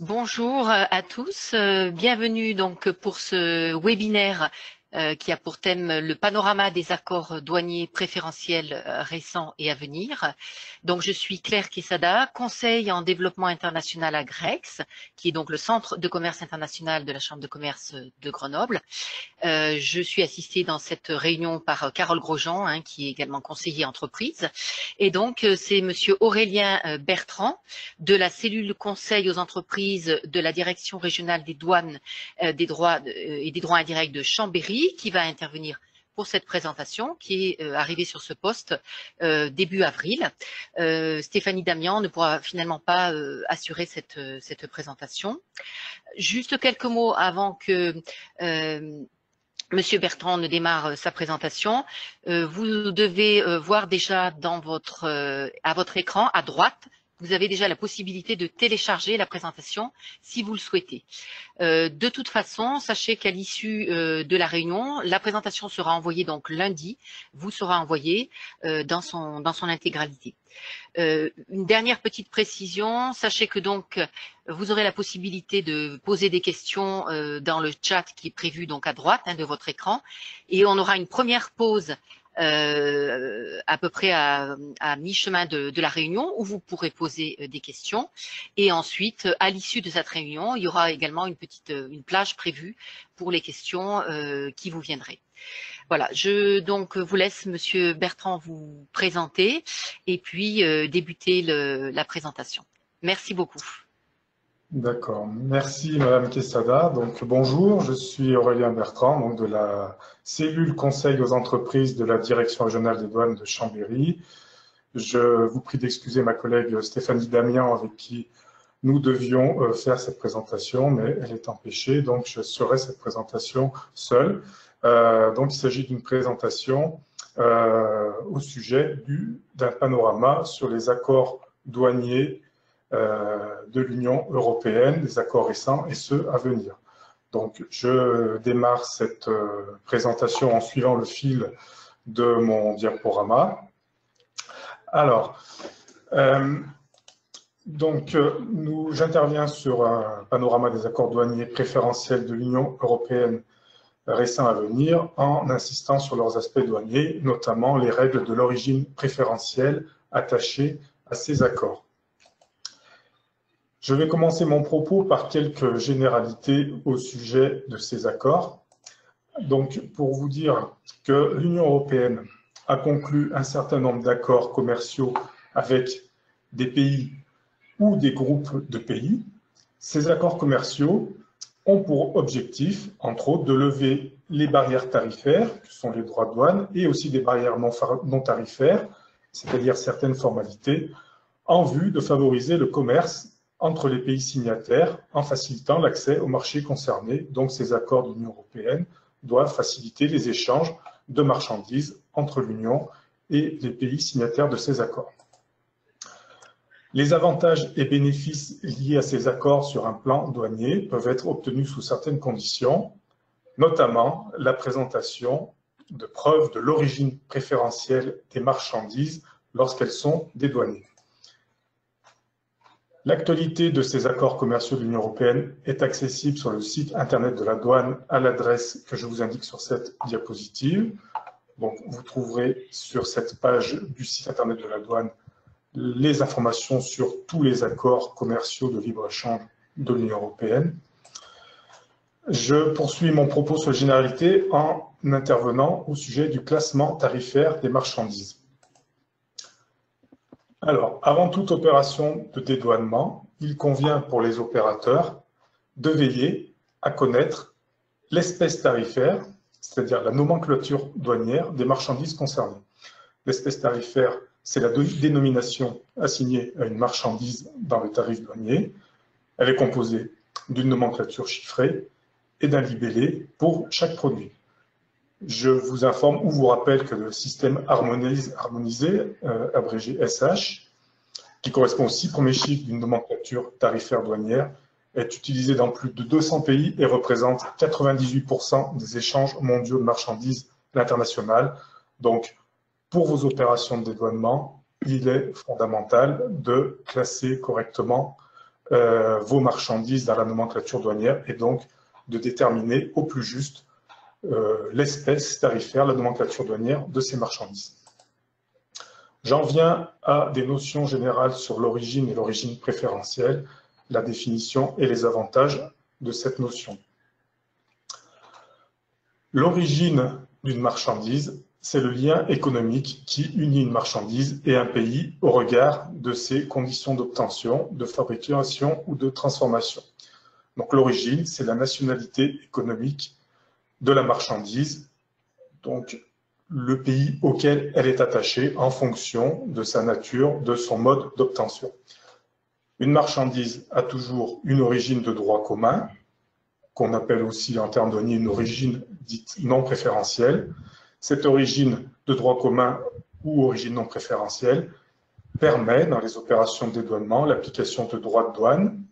Bonjour à tous, bienvenue donc pour ce webinaire qui a pour thème le panorama des accords douaniers préférentiels récents et à venir. Donc je suis Claire Quesada, conseil en développement international à GREX, qui est donc le centre de commerce international de la Chambre de commerce de Grenoble. Je suis assistée dans cette réunion par Carole Grosjean, qui est également conseiller entreprise. Et donc, c'est Monsieur Aurélien Bertrand de la cellule conseil aux entreprises de la direction régionale des douanes, des droits et des droits indirects de Chambéry qui va intervenir pour cette présentation, qui est arrivée sur ce poste début avril. Stéphanie Damian ne pourra finalement pas assurer cette présentation. Juste quelques mots avant que Monsieur Bertrand ne démarre sa présentation. Vous devez voir déjà à votre écran à droite, vous avez déjà la possibilité de télécharger la présentation si vous le souhaitez. De toute façon, sachez qu'à l'issue de la réunion, la présentation sera envoyée donc lundi, vous sera envoyée dans son intégralité. Une dernière petite précision, sachez que donc vous aurez la possibilité de poser des questions dans le chat qui est prévu donc à droite de votre écran, et on aura une première pause à peu près à mi-chemin de la réunion où vous pourrez poser des questions, et ensuite à l'issue de cette réunion il y aura également une plage prévue pour les questions qui vous viendraient. Voilà, je donc vous laisse Monsieur Bertrand vous présenter et puis débuter la présentation. Merci beaucoup. D'accord, merci Madame Quesada. Donc bonjour, je suis Aurélien Bertrand, donc de la cellule conseil aux entreprises de la direction régionale des douanes de Chambéry. Je vous prie d'excuser ma collègue Stéphanie Damian avec qui nous devions faire cette présentation, mais elle est empêchée, donc je ferai cette présentation seule. Donc il s'agit d'une présentation au sujet d'un panorama sur les accords douaniers de l'Union européenne, des accords récents et ceux à venir. Donc, je démarre cette présentation en suivant le fil de mon diaporama. Alors, j'interviens sur un panorama des accords douaniers préférentiels de l'Union européenne récents à venir en insistant sur leurs aspects douaniers, notamment les règles de l'origine préférentielle attachées à ces accords. Je vais commencer mon propos par quelques généralités au sujet de ces accords. Donc, pour vous dire que l'Union européenne a conclu un certain nombre d'accords commerciaux avec des pays ou des groupes de pays, ces accords commerciaux ont pour objectif, entre autres, de lever les barrières tarifaires, que sont les droits de douane, et aussi des barrières non tarifaires, c'est-à-dire certaines formalités, en vue de favoriser le commerce entre les pays signataires en facilitant l'accès aux marchés concernés. Donc, ces accords de l'Union européenne doivent faciliter les échanges de marchandises entre l'Union et les pays signataires de ces accords. Les avantages et bénéfices liés à ces accords sur un plan douanier peuvent être obtenus sous certaines conditions, notamment la présentation de preuves de l'origine préférentielle des marchandises lorsqu'elles sont dédouanées. L'actualité de ces accords commerciaux de l'Union européenne est accessible sur le site internet de la douane à l'adresse que je vous indique sur cette diapositive. Donc, vous trouverez sur cette page du site internet de la douane les informations sur tous les accords commerciaux de libre-échange de l'Union européenne. Je poursuis mon propos sur les généralités en intervenant au sujet du classement tarifaire des marchandises. Alors, avant toute opération de dédouanement, il convient pour les opérateurs de veiller à connaître l'espèce tarifaire, c'est-à-dire la nomenclature douanière des marchandises concernées. L'espèce tarifaire, c'est la dénomination assignée à une marchandise dans le tarif douanier. Elle est composée d'une nomenclature chiffrée et d'un libellé pour chaque produit. Je vous informe ou vous rappelle que le système harmonisé, abrégé SH, qui correspond aux 6 premiers chiffres d'une nomenclature tarifaire douanière, est utilisé dans plus de 200 pays et représente 98% des échanges mondiaux de marchandises à l'international. Donc, pour vos opérations de dédouanement, il est fondamental de classer correctement vos marchandises dans la nomenclature douanière et donc de déterminer au plus juste l'espèce tarifaire, la nomenclature douanière de ces marchandises. J'en viens à des notions générales sur l'origine et l'origine préférentielle, la définition et les avantages de cette notion. L'origine d'une marchandise, c'est le lien économique qui unit une marchandise et un pays au regard de ses conditions d'obtention, de fabrication ou de transformation. Donc l'origine, c'est la nationalité économique de la marchandise, donc le pays auquel elle est attachée en fonction de sa nature, de son mode d'obtention. Une marchandise a toujours une origine de droit commun, qu'on appelle aussi en termes douaniers une origine dite non préférentielle. Cette origine de droit commun ou origine non préférentielle permet, dans les opérations de dédouanement, l'application de droits de douane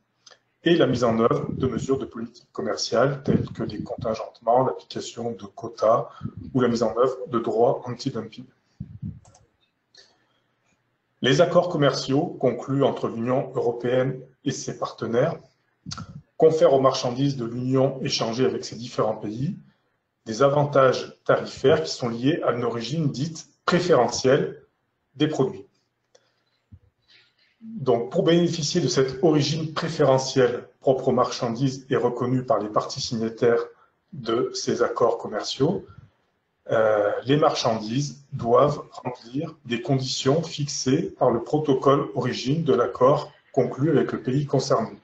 et la mise en œuvre de mesures de politique commerciale telles que des contingentements, l'application de quotas ou la mise en œuvre de droits anti-dumping. Les accords commerciaux conclus entre l'Union européenne et ses partenaires confèrent aux marchandises de l'Union échangées avec ces différents pays des avantages tarifaires qui sont liés à une origine dite préférentielle des produits. Donc, pour bénéficier de cette origine préférentielle propre aux marchandises et reconnue par les parties signataires de ces accords commerciaux, les marchandises doivent remplir des conditions fixées par le protocole origine de l'accord conclu avec le pays concerné.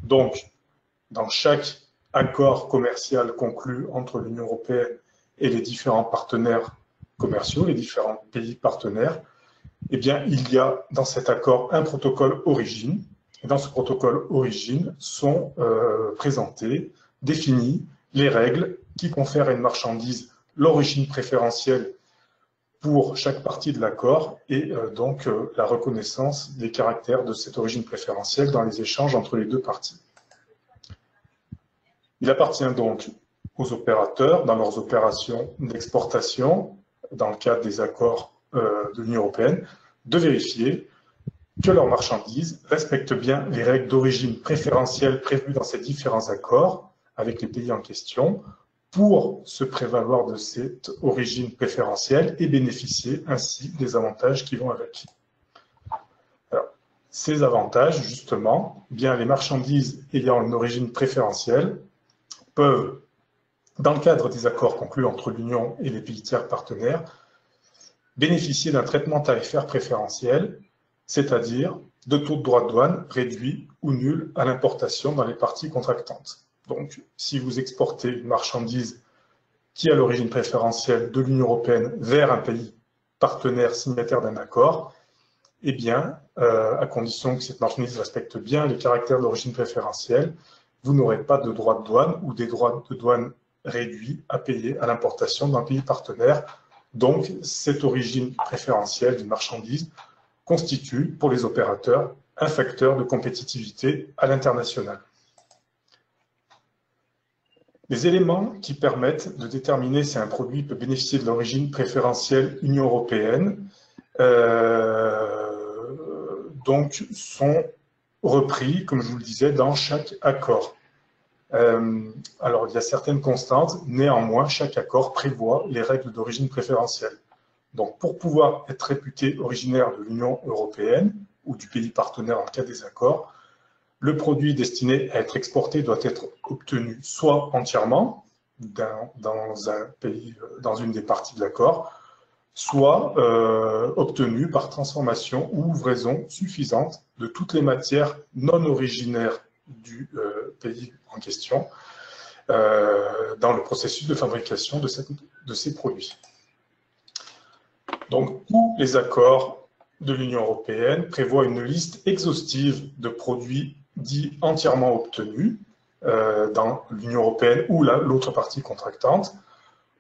Donc, dans chaque accord commercial conclu entre l'Union européenne et les différents partenaires commerciaux, les différents pays partenaires, eh bien, il y a dans cet accord un protocole origine. Et dans ce protocole origine sont présentées, définies les règles qui confèrent à une marchandise l'origine préférentielle pour chaque partie de l'accord et donc la reconnaissance des caractères de cette origine préférentielle dans les échanges entre les deux parties. Il appartient donc aux opérateurs, dans leurs opérations d'exportation, dans le cadre des accords de l'Union européenne, de vérifier que leurs marchandises respectent bien les règles d'origine préférentielle prévues dans ces différents accords avec les pays en question pour se prévaloir de cette origine préférentielle et bénéficier ainsi des avantages qui vont avec. Alors, ces avantages, justement, bien les marchandises ayant une origine préférentielle peuvent, dans le cadre des accords conclus entre l'Union et les pays tiers partenaires, bénéficier d'un traitement tarifaire préférentiel, c'est-à-dire de taux de droit de douane réduits ou nuls à l'importation dans les parties contractantes. Donc, si vous exportez une marchandise qui a l'origine préférentielle de l'Union européenne vers un pays partenaire signataire d'un accord, eh bien, à condition que cette marchandise respecte bien les caractères d'origine préférentielle, vous n'aurez pas de droits de douane ou des droits de douane réduits à payer à l'importation d'un pays partenaire. Donc, cette origine préférentielle d'une marchandise constitue, pour les opérateurs, un facteur de compétitivité à l'international. Les éléments qui permettent de déterminer si un produit peut bénéficier de l'origine préférentielle Union européenne donc sont repris, comme je vous le disais, dans chaque accord. Alors, il y a certaines constantes, néanmoins, chaque accord prévoit les règles d'origine préférentielle. Donc, pour pouvoir être réputé originaire de l'Union européenne ou du pays partenaire en cas des accords, le produit destiné à être exporté doit être obtenu soit entièrement dans un pays, dans une des parties de l'accord, soit obtenu par transformation ou ouvraison suffisante de toutes les matières non originaires du pays en question dans le processus de fabrication de ces produits. Donc, tous les accords de l'Union européenne prévoient une liste exhaustive de produits dits entièrement obtenus dans l'Union européenne ou l'autre partie contractante.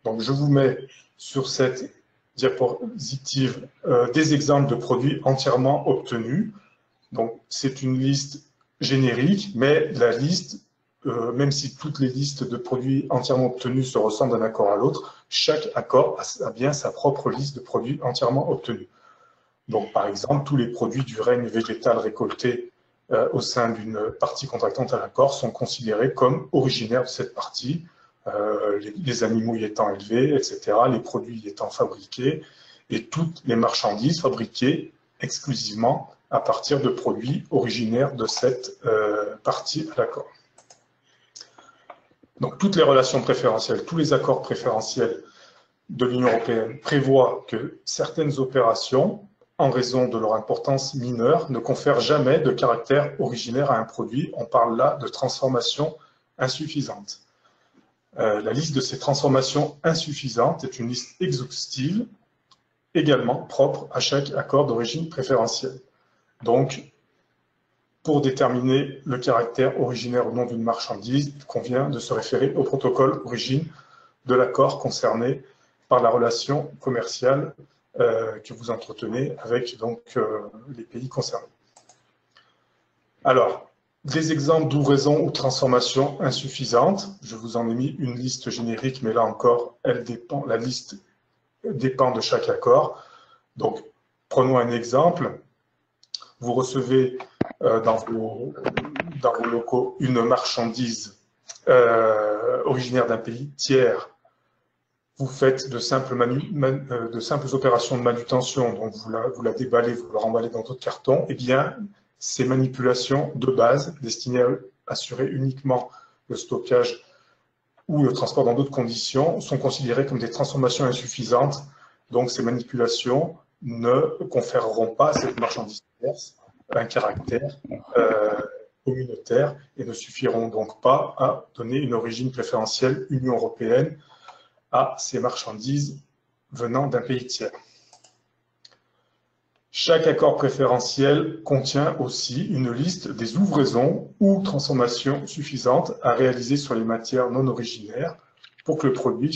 Donc, je vous mets sur cette diapositive des exemples de produits entièrement obtenus. Donc, c'est une liste générique, mais la liste, même si toutes les listes de produits entièrement obtenus se ressemblent d'un accord à l'autre, chaque accord a bien sa propre liste de produits entièrement obtenus. Donc, par exemple, tous les produits du règne végétal récolté au sein d'une partie contractante à l'accord sont considérés comme originaires de cette partie, les animaux y étant élevés, etc., les produits y étant fabriqués, et toutes les marchandises fabriquées exclusivement à partir de produits originaires de cette partie à l'accord. Donc toutes les relations préférentielles, tous les accords préférentiels de l'Union européenne prévoient que certaines opérations, en raison de leur importance mineure, ne confèrent jamais de caractère originaire à un produit. On parle là de transformation insuffisante. La liste de ces transformations insuffisantes est une liste exhaustive, également propre à chaque accord d'origine préférentielle. Donc, pour déterminer le caractère originaire ou non d'une marchandise, il convient de se référer au protocole origine de l'accord concerné par la relation commerciale que vous entretenez avec donc, les pays concernés. Alors, des exemples d'ouvraison ou transformation insuffisante. Je vous en ai mis une liste générique, mais là encore, la liste dépend de chaque accord. Donc, prenons un exemple. Vous recevez dans vos locaux une marchandise originaire d'un pays tiers. Vous faites de simples opérations de manutention, donc vous la déballez, vous la remballez dans votre carton. Eh bien, ces manipulations de base, destinées à assurer uniquement le stockage ou le transport dans d'autres conditions, sont considérées comme des transformations insuffisantes. Donc, ces manipulations ne conféreront pas à cette marchandise tierce un caractère communautaire et ne suffiront donc pas à donner une origine préférentielle Union européenne à ces marchandises venant d'un pays tiers. Chaque accord préférentiel contient aussi une liste des ouvraisons ou transformations suffisantes à réaliser sur les matières non originaires pour que le produit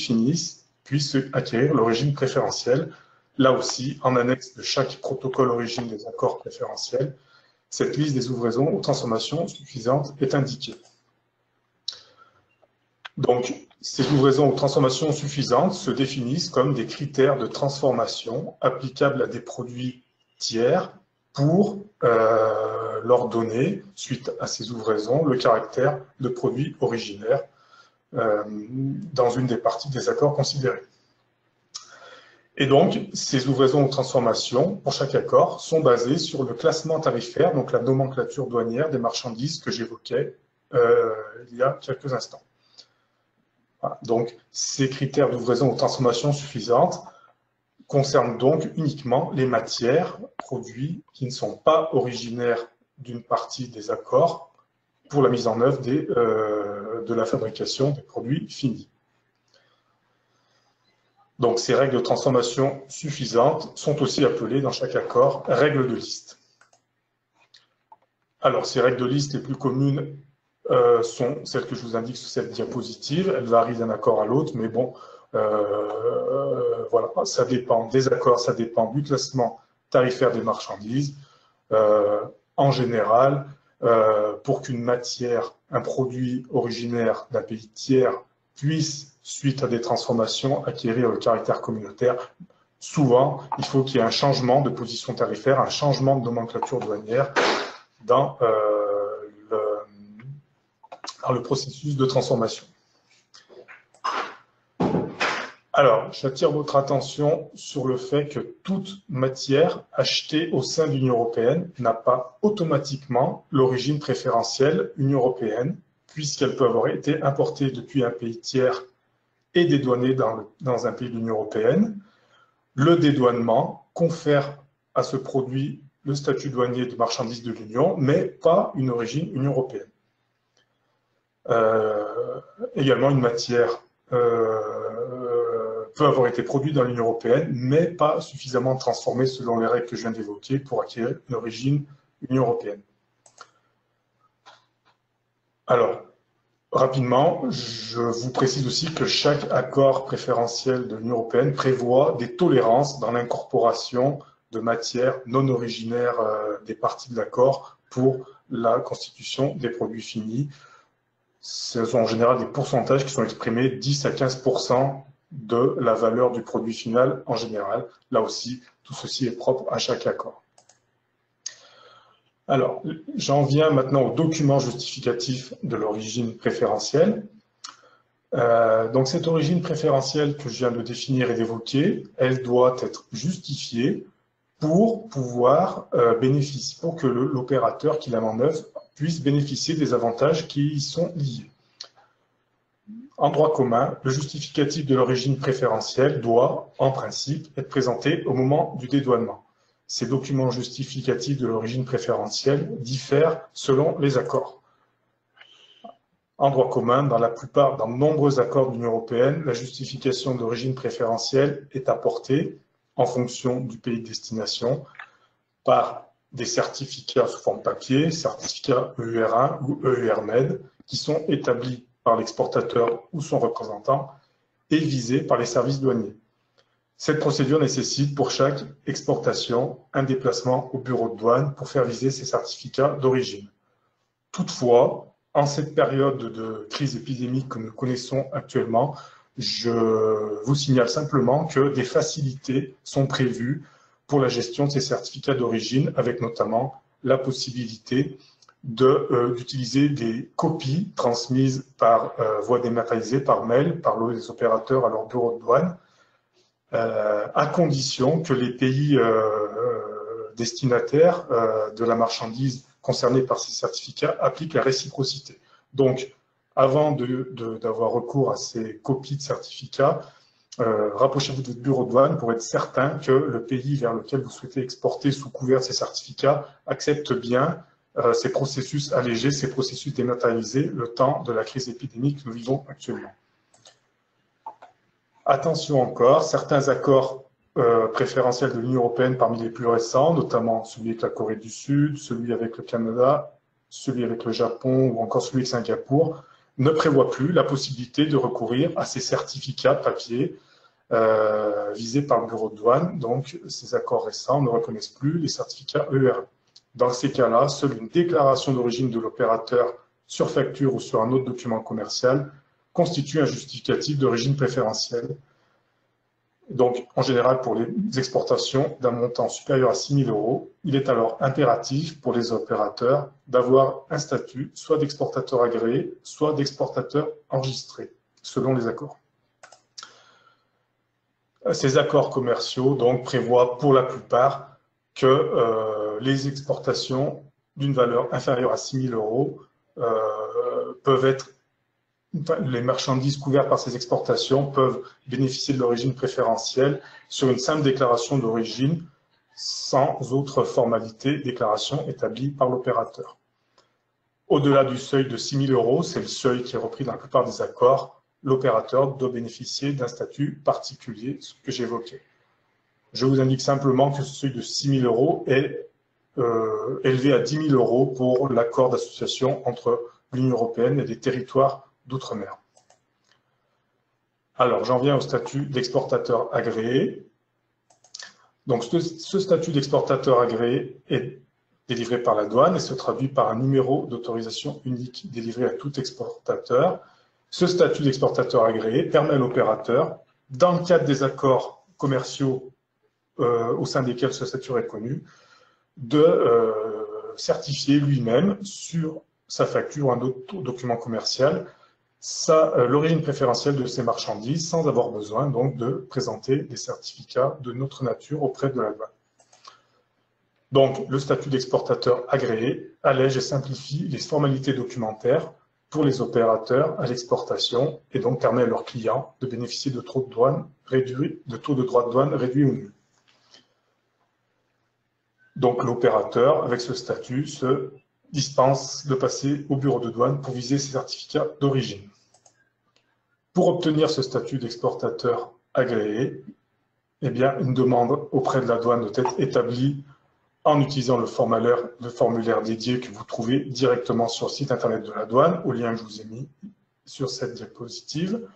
puisse acquérir l'origine préférentielle. Là aussi, en annexe de chaque protocole origine des accords préférentiels, cette liste des ouvraisons ou transformations suffisantes est indiquée. Donc, ces ouvraisons ou transformations suffisantes se définissent comme des critères de transformation applicables à des produits tiers pour leur donner, suite à ces ouvraisons, le caractère de produit originaire dans une des parties des accords considérés. Et donc, ces ouvraisons ou transformations, pour chaque accord, sont basées sur le classement tarifaire, donc la nomenclature douanière des marchandises que j'évoquais il y a quelques instants. Voilà. Donc, ces critères d'ouvraison ou transformation suffisantes concernent donc uniquement les matières, produits qui ne sont pas originaires d'une partie des accords pour la mise en œuvre de la fabrication des produits finis. Donc, ces règles de transformation suffisantes sont aussi appelées dans chaque accord règles de liste. Alors, ces règles de liste les plus communes sont celles que je vous indique sur cette diapositive. Elles varient d'un accord à l'autre, mais bon, voilà, ça dépend des accords, ça dépend du classement tarifaire des marchandises. En général, pour qu'une matière, un produit originaire d'un pays tiers puisse, suite à des transformations, acquérir le caractère communautaire, souvent, il faut qu'il y ait un changement de position tarifaire, un changement de nomenclature douanière dans le processus de transformation. Alors, j'attire votre attention sur le fait que toute matière achetée au sein de l'Union européenne n'a pas automatiquement l'origine préférentielle Union européenne, puisqu'elle peut avoir été importée depuis un pays tiers et dédouanée dans un pays de l'Union européenne. Le dédouanement confère à ce produit le statut douanier de marchandise de l'Union, mais pas une origine Union européenne. Également, une matière peut avoir été produite dans l'Union européenne, mais pas suffisamment transformée selon les règles que je viens d'évoquer pour acquérir une origine Union européenne. Alors, rapidement, je vous précise aussi que chaque accord préférentiel de l'Union européenne prévoit des tolérances dans l'incorporation de matières non originaires des parties de l'accord pour la constitution des produits finis. Ce sont en général des pourcentages qui sont exprimés 10 à 15% de la valeur du produit final en général. Là aussi, tout ceci est propre à chaque accord. Alors, j'en viens maintenant au document justificatif de l'origine préférentielle. Donc, cette origine préférentielle que je viens de définir et d'évoquer, elle doit être justifiée pour pouvoir bénéficier, pour que l'opérateur qui la met en œuvre puisse bénéficier des avantages qui y sont liés. En droit commun, le justificatif de l'origine préférentielle doit, en principe, être présenté au moment du dédouanement. Ces documents justificatifs de l'origine préférentielle diffèrent selon les accords. En droit commun, dans de nombreux accords de l'Union européenne, la justification d'origine préférentielle est apportée en fonction du pays de destination par des certificats sous forme papier, certificats EUR1 ou EURMED, qui sont établis par l'exportateur ou son représentant et visés par les services douaniers. Cette procédure nécessite pour chaque exportation un déplacement au bureau de douane pour faire viser ces certificats d'origine. Toutefois, en cette période de crise épidémique que nous connaissons actuellement, je vous signale simplement que des facilités sont prévues pour la gestion de ces certificats d'origine, avec notamment la possibilité d'utiliser des copies transmises par voie dématérialisée, par mail, par les opérateurs à leur bureau de douane, à condition que les pays destinataires de la marchandise concernée par ces certificats appliquent la réciprocité. Donc, avant d'avoir recours à ces copies de certificats, rapprochez-vous de votre bureau de douane pour être certain que le pays vers lequel vous souhaitez exporter sous couvert de ces certificats accepte bien ces processus allégés, ces processus dématérialisés, le temps de la crise épidémique que nous vivons actuellement. Attention encore, certains accords préférentiels de l'Union européenne parmi les plus récents, notamment celui avec la Corée du Sud, celui avec le Canada, celui avec le Japon ou encore celui avec Singapour, ne prévoient plus la possibilité de recourir à ces certificats papier visés par le bureau de douane. Donc, ces accords récents ne reconnaissent plus les certificats EUR. Dans ces cas-là, seule une déclaration d'origine de l'opérateur sur facture ou sur un autre document commercial constitue un justificatif d'origine préférentielle. Donc, en général, pour les exportations d'un montant supérieur à 6 000 €, il est alors impératif pour les opérateurs d'avoir un statut soit d'exportateur agréé, soit d'exportateur enregistré, selon les accords. Ces accords commerciaux donc, prévoient pour la plupart que les exportations d'une valeur inférieure à 6 000 € peuvent être les marchandises couvertes par ces exportations peuvent bénéficier de l'origine préférentielle sur une simple déclaration d'origine sans autre formalité, déclaration établie par l'opérateur. Au-delà du seuil de 6 000 €, c'est le seuil qui est repris dans la plupart des accords, l'opérateur doit bénéficier d'un statut particulier, ce que j'évoquais. Je vous indique simplement que ce seuil de 6 000 € est élevé à 10 000 € pour l'accord d'association entre l'Union européenne et les territoires d'outre-mer. Alors, j'en viens au statut d'exportateur agréé. Donc, ce statut d'exportateur agréé est délivré par la douane et se traduit par un numéro d'autorisation unique délivré à tout exportateur. Ce statut d'exportateur agréé permet à l'opérateur, dans le cadre des accords commerciaux au sein desquels ce statut est connu, de certifier lui-même sur sa facture ou un autre document commercial l'origine préférentielle de ces marchandises sans avoir besoin donc de présenter des certificats de notre nature auprès de la douane. Donc, le statut d'exportateur agréé allège et simplifie les formalités documentaires pour les opérateurs à l'exportation et donc permet à leurs clients de bénéficier de taux de droit de douane réduits ou nuls. Donc, l'opérateur, avec ce statut, se dispense de passer au bureau de douane pour viser ces certificats d'origine. Pour obtenir ce statut d'exportateur agréé, eh bien, une demande auprès de la douane doit être établie en utilisant le formulaire dédié que vous trouvez directement sur le site internet de la douane, au lien que je vous ai mis sur cette diapositive.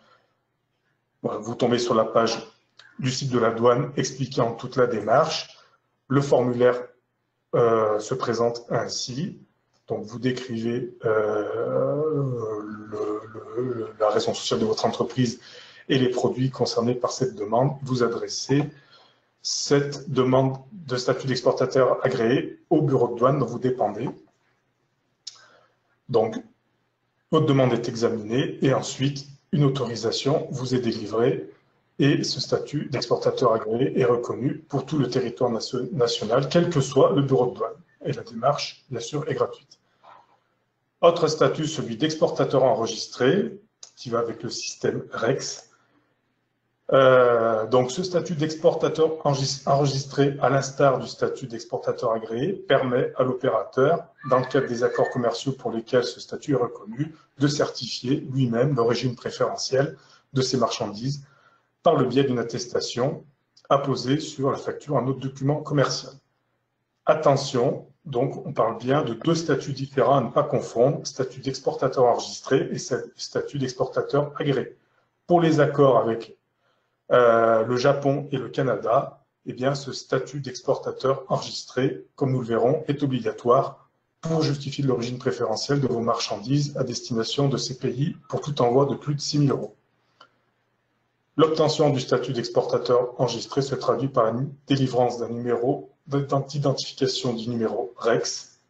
Voilà, vous tombez sur la page du site de la douane expliquant toute la démarche. Le formulaire se présente ainsi. Donc, vous décrivez la raison sociale de votre entreprise et les produits concernés par cette demande. Vous adressez cette demande de statut d'exportateur agréé au bureau de douane dont vous dépendez. Donc, votre demande est examinée et ensuite, une autorisation vous est délivrée et ce statut d'exportateur agréé est reconnu pour tout le territoire national, quel que soit le bureau de douane. Et la démarche, bien sûr, est gratuite. Autre statut, celui d'exportateur enregistré, qui va avec le système REX. Donc, ce statut d'exportateur enregistré, à l'instar du statut d'exportateur agréé, permet à l'opérateur, dans le cadre des accords commerciaux pour lesquels ce statut est reconnu, de certifier lui-même l'origine préférentielle de ses marchandises par le biais d'une attestation apposée sur la facture, un autre document commercial. Attention, donc on parle bien de deux statuts différents à ne pas confondre, statut d'exportateur enregistré et statut d'exportateur agréé. Pour les accords avec le Japon et le Canada, eh bien, ce statut d'exportateur enregistré, comme nous le verrons, est obligatoire pour justifier l'origine préférentielle de vos marchandises à destination de ces pays pour tout envoi de plus de 6 000 €. L'obtention du statut d'exportateur enregistré se traduit par la délivrance d'un numéro d'identification du numéro REX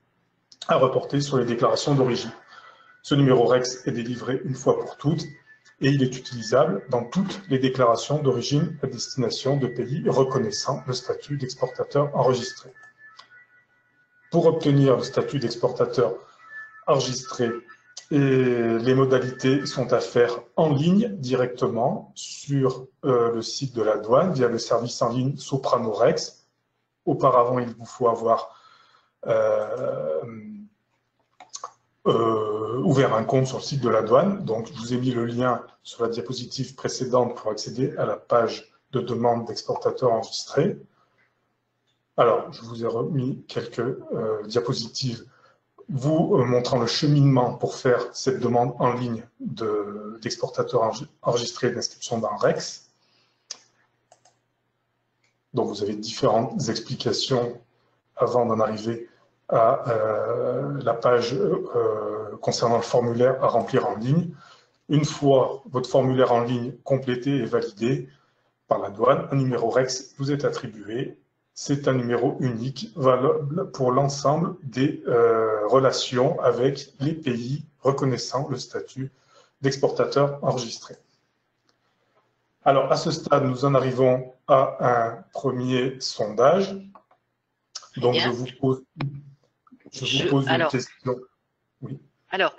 à reporter sur les déclarations d'origine. Ce numéro REX est délivré une fois pour toutes et il est utilisable dans toutes les déclarations d'origine à destination de pays reconnaissant le statut d'exportateur enregistré. Pour obtenir le statut d'exportateur enregistré, les modalités sont à faire en ligne directement sur le site de la douane via le service en ligne Soprano REX. Auparavant, il vous faut avoir ouvert un compte sur le site de la douane. Donc, je vous ai mis le lien sur la diapositive précédente pour accéder à la page de demande d'exportateur enregistré. Alors, je vous ai remis quelques diapositives vous montrant le cheminement pour faire cette demande en ligne d'exportateur enregistré d'inscription dans REX. Donc, vous avez différentes explications avant d'en arriver à la page concernant le formulaire à remplir en ligne. Une fois votre formulaire en ligne complété et validé par la douane, un numéro REX vous est attribué. C'est un numéro unique, valable pour l'ensemble des relations avec les pays reconnaissant le statut d'exportateur enregistré. Alors, à ce stade, nous en arrivons à un premier sondage. Donc, je vous pose une question. Oui. Alors,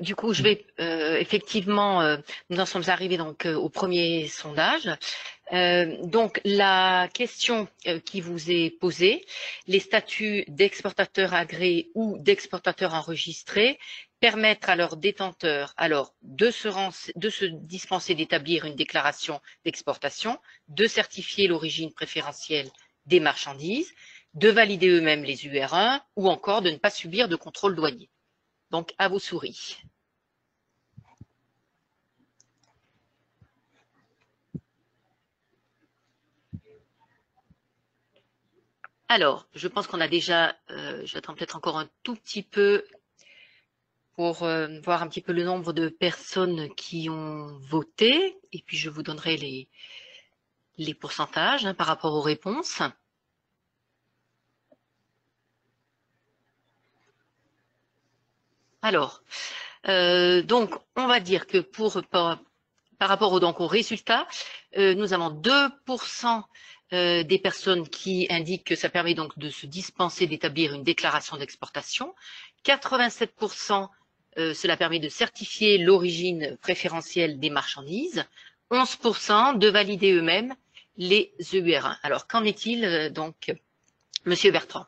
du coup, je vais effectivement, nous en sommes arrivés donc au premier sondage. Donc, la question qui vous est posée, les statuts d'exportateur agréé ou d'exportateur enregistré permettent à leurs détenteurs de se dispenser d'établir une déclaration d'exportation, de certifier l'origine préférentielle des marchandises, de valider eux-mêmes les UR1 ou encore de ne pas subir de contrôle douanier. Donc, à vos souris. Alors, je pense qu'on a déjà, j'attends peut-être encore un tout petit peu pour voir un petit peu le nombre de personnes qui ont voté. Et puis, je vous donnerai les pourcentages par rapport aux réponses. Alors, donc, on va dire que par rapport aux résultats, nous avons 2% des personnes qui indiquent que ça permet donc de se dispenser d'établir une déclaration d'exportation. 87%, cela permet de certifier l'origine préférentielle des marchandises. 11% de valider eux-mêmes les EUR1. Alors, qu'en est-il donc, Monsieur Bertrand?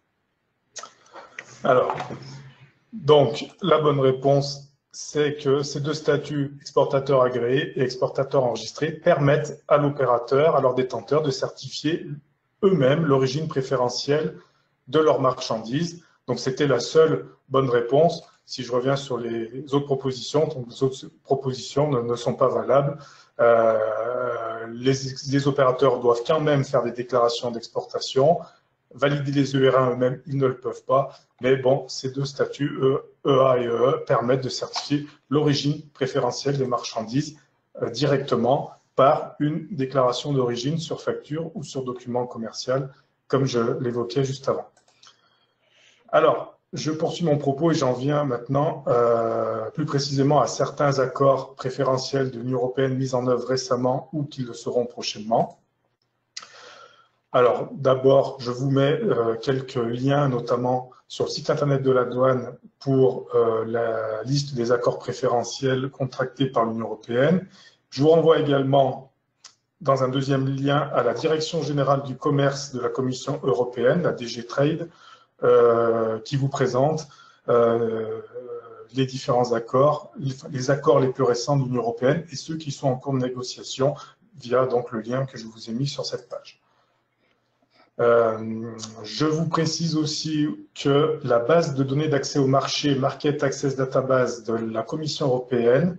Alors, donc, la bonne réponse, c'est que ces deux statuts, exportateur agréé et exportateur enregistré, permettent à l'opérateur, à leur détenteur, de certifier eux-mêmes l'origine préférentielle de leurs marchandises. Donc, c'était la seule bonne réponse. Si je reviens sur les autres propositions, donc les autres propositions ne sont pas valables. Les opérateurs doivent quand même faire des déclarations d'exportation. Valider les EUR1 eux-mêmes, ils ne le peuvent pas. Mais bon, ces deux statuts, EA et EE, permettent de certifier l'origine préférentielle des marchandises directement par une déclaration d'origine sur facture ou sur document commercial, comme je l'évoquais juste avant. Alors, je poursuis mon propos et j'en viens maintenant plus précisément à certains accords préférentiels de l'Union européenne mis en œuvre récemment ou qui le seront prochainement. Alors, d'abord, je vous mets quelques liens, notamment sur le site internet de la douane pour la liste des accords préférentiels contractés par l'Union européenne. Je vous renvoie également, dans un deuxième lien, à la Direction générale du commerce de la Commission européenne, la DG Trade, qui vous présente les différents accords, les accords les plus récents de l'Union européenne et ceux qui sont en cours de négociation via donc le lien que je vous ai mis sur cette page. Je vous précise aussi que la base de données d'accès au marché Market Access Database de la Commission européenne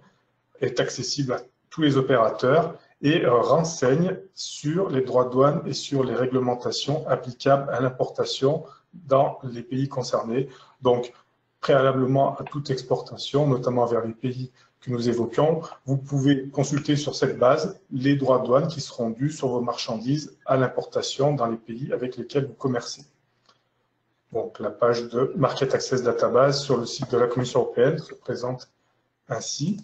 est accessible à tous les opérateurs et renseigne sur les droits de douane et sur les réglementations applicables à l'importation dans les pays concernés. Donc, préalablement à toute exportation, notamment vers les pays que nous évoquions, vous pouvez consulter sur cette base les droits de douane qui seront dus sur vos marchandises à l'importation dans les pays avec lesquels vous commercez. Donc, la page de Market Access Database sur le site de la Commission européenne se présente ainsi.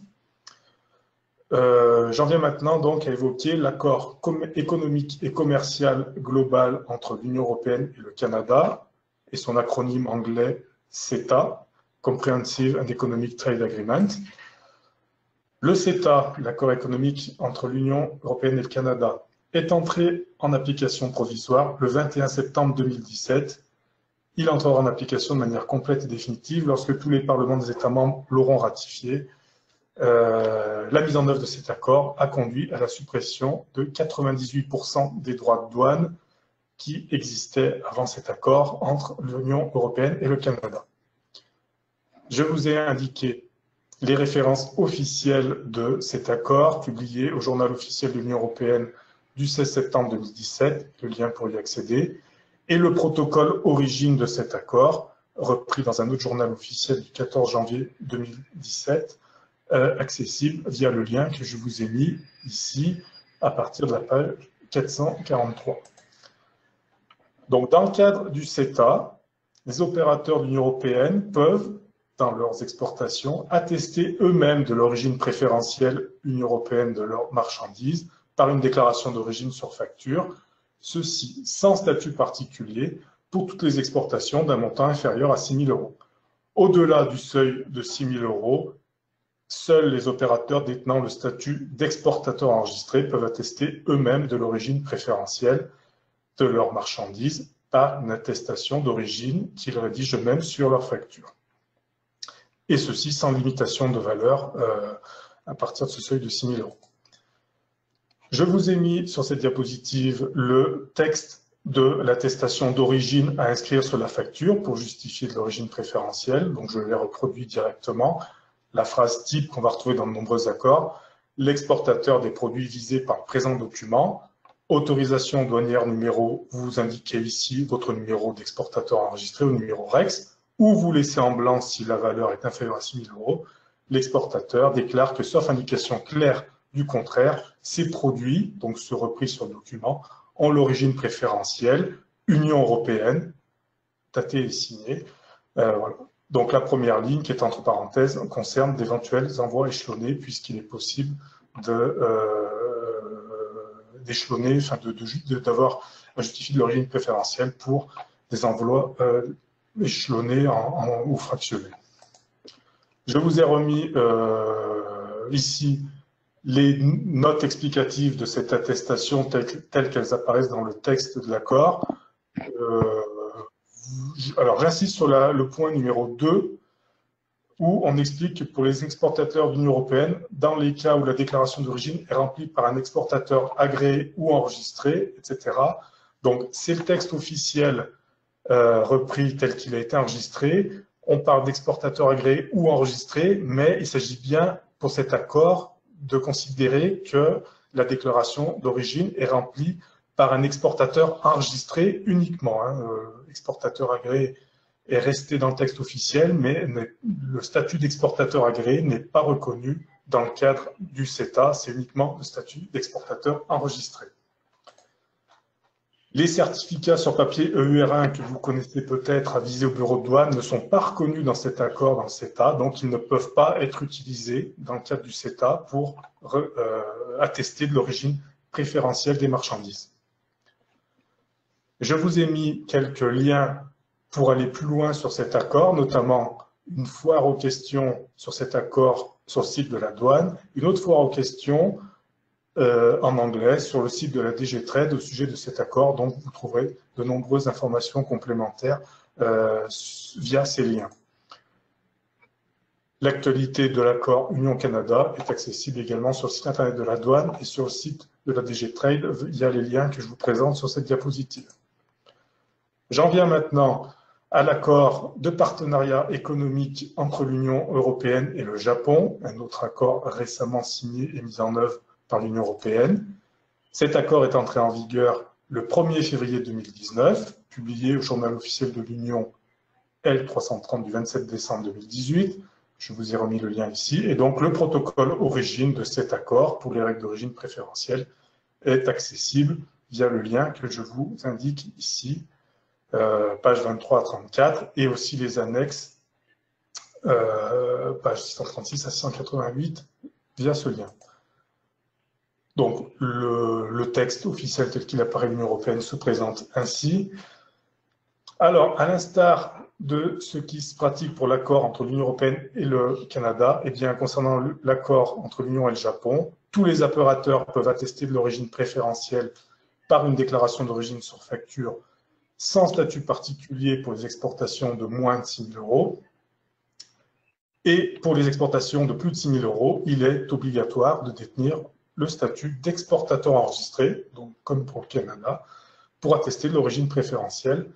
J'en viens maintenant donc à évoquer l'accord économique et commercial global entre l'Union européenne et le Canada et son acronyme anglais CETA, Comprehensive and Economic Trade Agreement. Le CETA, l'accord économique entre l'Union européenne et le Canada, est entré en application provisoire le 21 septembre 2017. Il entrera en application de manière complète et définitive lorsque tous les parlements des États membres l'auront ratifié. La mise en œuvre de cet accord a conduit à la suppression de 98% des droits de douane qui existaient avant cet accord entre l'Union européenne et le Canada. Je vous ai indiqué les références officielles de cet accord, publiées au journal officiel de l'Union européenne du 16 septembre 2017, le lien pour y accéder, et le protocole origine de cet accord, repris dans un autre journal officiel du 14 janvier 2017, accessible via le lien que je vous ai mis ici à partir de la page 443. Donc, dans le cadre du CETA, les opérateurs de l'Union européenne peuvent, dans leurs exportations, attester eux-mêmes de l'origine préférentielle Union européenne de leurs marchandises par une déclaration d'origine sur facture, ceci sans statut particulier pour toutes les exportations d'un montant inférieur à 6 000 €. Au-delà du seuil de 6 000 €, seuls les opérateurs détenant le statut d'exportateur enregistré peuvent attester eux-mêmes de l'origine préférentielle de leurs marchandises par une attestation d'origine qu'ils rédigent eux-mêmes sur leur facture. Et ceci sans limitation de valeur à partir de ce seuil de 6 000 €. Je vous ai mis sur cette diapositive le texte de l'attestation d'origine à inscrire sur la facture pour justifier de l'origine préférentielle, donc je l'ai reproduit directement. La phrase type qu'on va retrouver dans de nombreux accords, l'exportateur des produits visés par le présent document, autorisation douanière numéro, vous indiquez ici votre numéro d'exportateur enregistré au numéro REX, ou vous laissez en blanc si la valeur est inférieure à 6 000 €. L'exportateur déclare que, sauf indication claire du contraire, ces produits, donc ceux repris sur le document, ont l'origine préférentielle Union européenne, datée et signée. Voilà. Donc la première ligne, qui est entre parenthèses, concerne d'éventuels envois échelonnés, puisqu'il est possible d'échelonner, enfin d'avoir un justifié de l'origine préférentielle pour des envois échelonnés ou fractionnés. Je vous ai remis ici les notes explicatives de cette attestation telles qu'elles apparaissent dans le texte de l'accord. Alors, j'insiste sur le point numéro 2, où on explique que pour les exportateurs de l'Union européenne, dans les cas où la déclaration d'origine est remplie par un exportateur agréé ou enregistré, etc. Donc, c'est le texte officiel repris tel qu'il a été enregistré. On parle d'exportateur agréé ou enregistré, mais il s'agit bien, pour cet accord, de considérer que la déclaration d'origine est remplie par un exportateur enregistré uniquement. Exportateur agréé est resté dans le texte officiel, mais le statut d'exportateur agréé n'est pas reconnu dans le cadre du CETA, c'est uniquement le statut d'exportateur enregistré. Les certificats sur papier EUR1 que vous connaissez peut-être à viser au bureau de douane ne sont pas reconnus dans cet accord, dans le CETA, donc ils ne peuvent pas être utilisés dans le cadre du CETA pour attester de l'origine préférentielle des marchandises. Je vous ai mis quelques liens pour aller plus loin sur cet accord, notamment une foire aux questions sur cet accord sur le site de la douane, une autre foire aux questions en anglais sur le site de la DG Trade au sujet de cet accord, donc vous trouverez de nombreuses informations complémentaires via ces liens. L'actualité de l'accord Union-Canada est accessible également sur le site internet de la douane et sur le site de la DG Trade via les liens que je vous présente sur cette diapositive. J'en viens maintenant à l'accord de partenariat économique entre l'Union européenne et le Japon, un autre accord récemment signé et mis en œuvre par l'Union européenne. Cet accord est entré en vigueur le 1er février 2019, publié au journal officiel de l'Union L330 du 27 décembre 2018. Je vous ai remis le lien ici. Et donc, le protocole origine de cet accord pour les règles d'origine préférentielle est accessible via le lien que je vous indique ici, page 23 à 34, et aussi les annexes, page 636 à 688, via ce lien. Donc, le texte officiel tel qu'il apparaît à l'Union européenne se présente ainsi. Alors, à l'instar de ce qui se pratique pour l'accord entre l'Union européenne et le Canada, eh bien, concernant l'accord entre l'Union et le Japon, tous les opérateurs peuvent attester de l'origine préférentielle par une déclaration d'origine sur facture sans statut particulier pour les exportations de moins de 6 000 €. Et pour les exportations de plus de 6 000 €, il est obligatoire de détenir le statut d'exportateur enregistré, donc comme pour le Canada, pour attester de l'origine préférentielle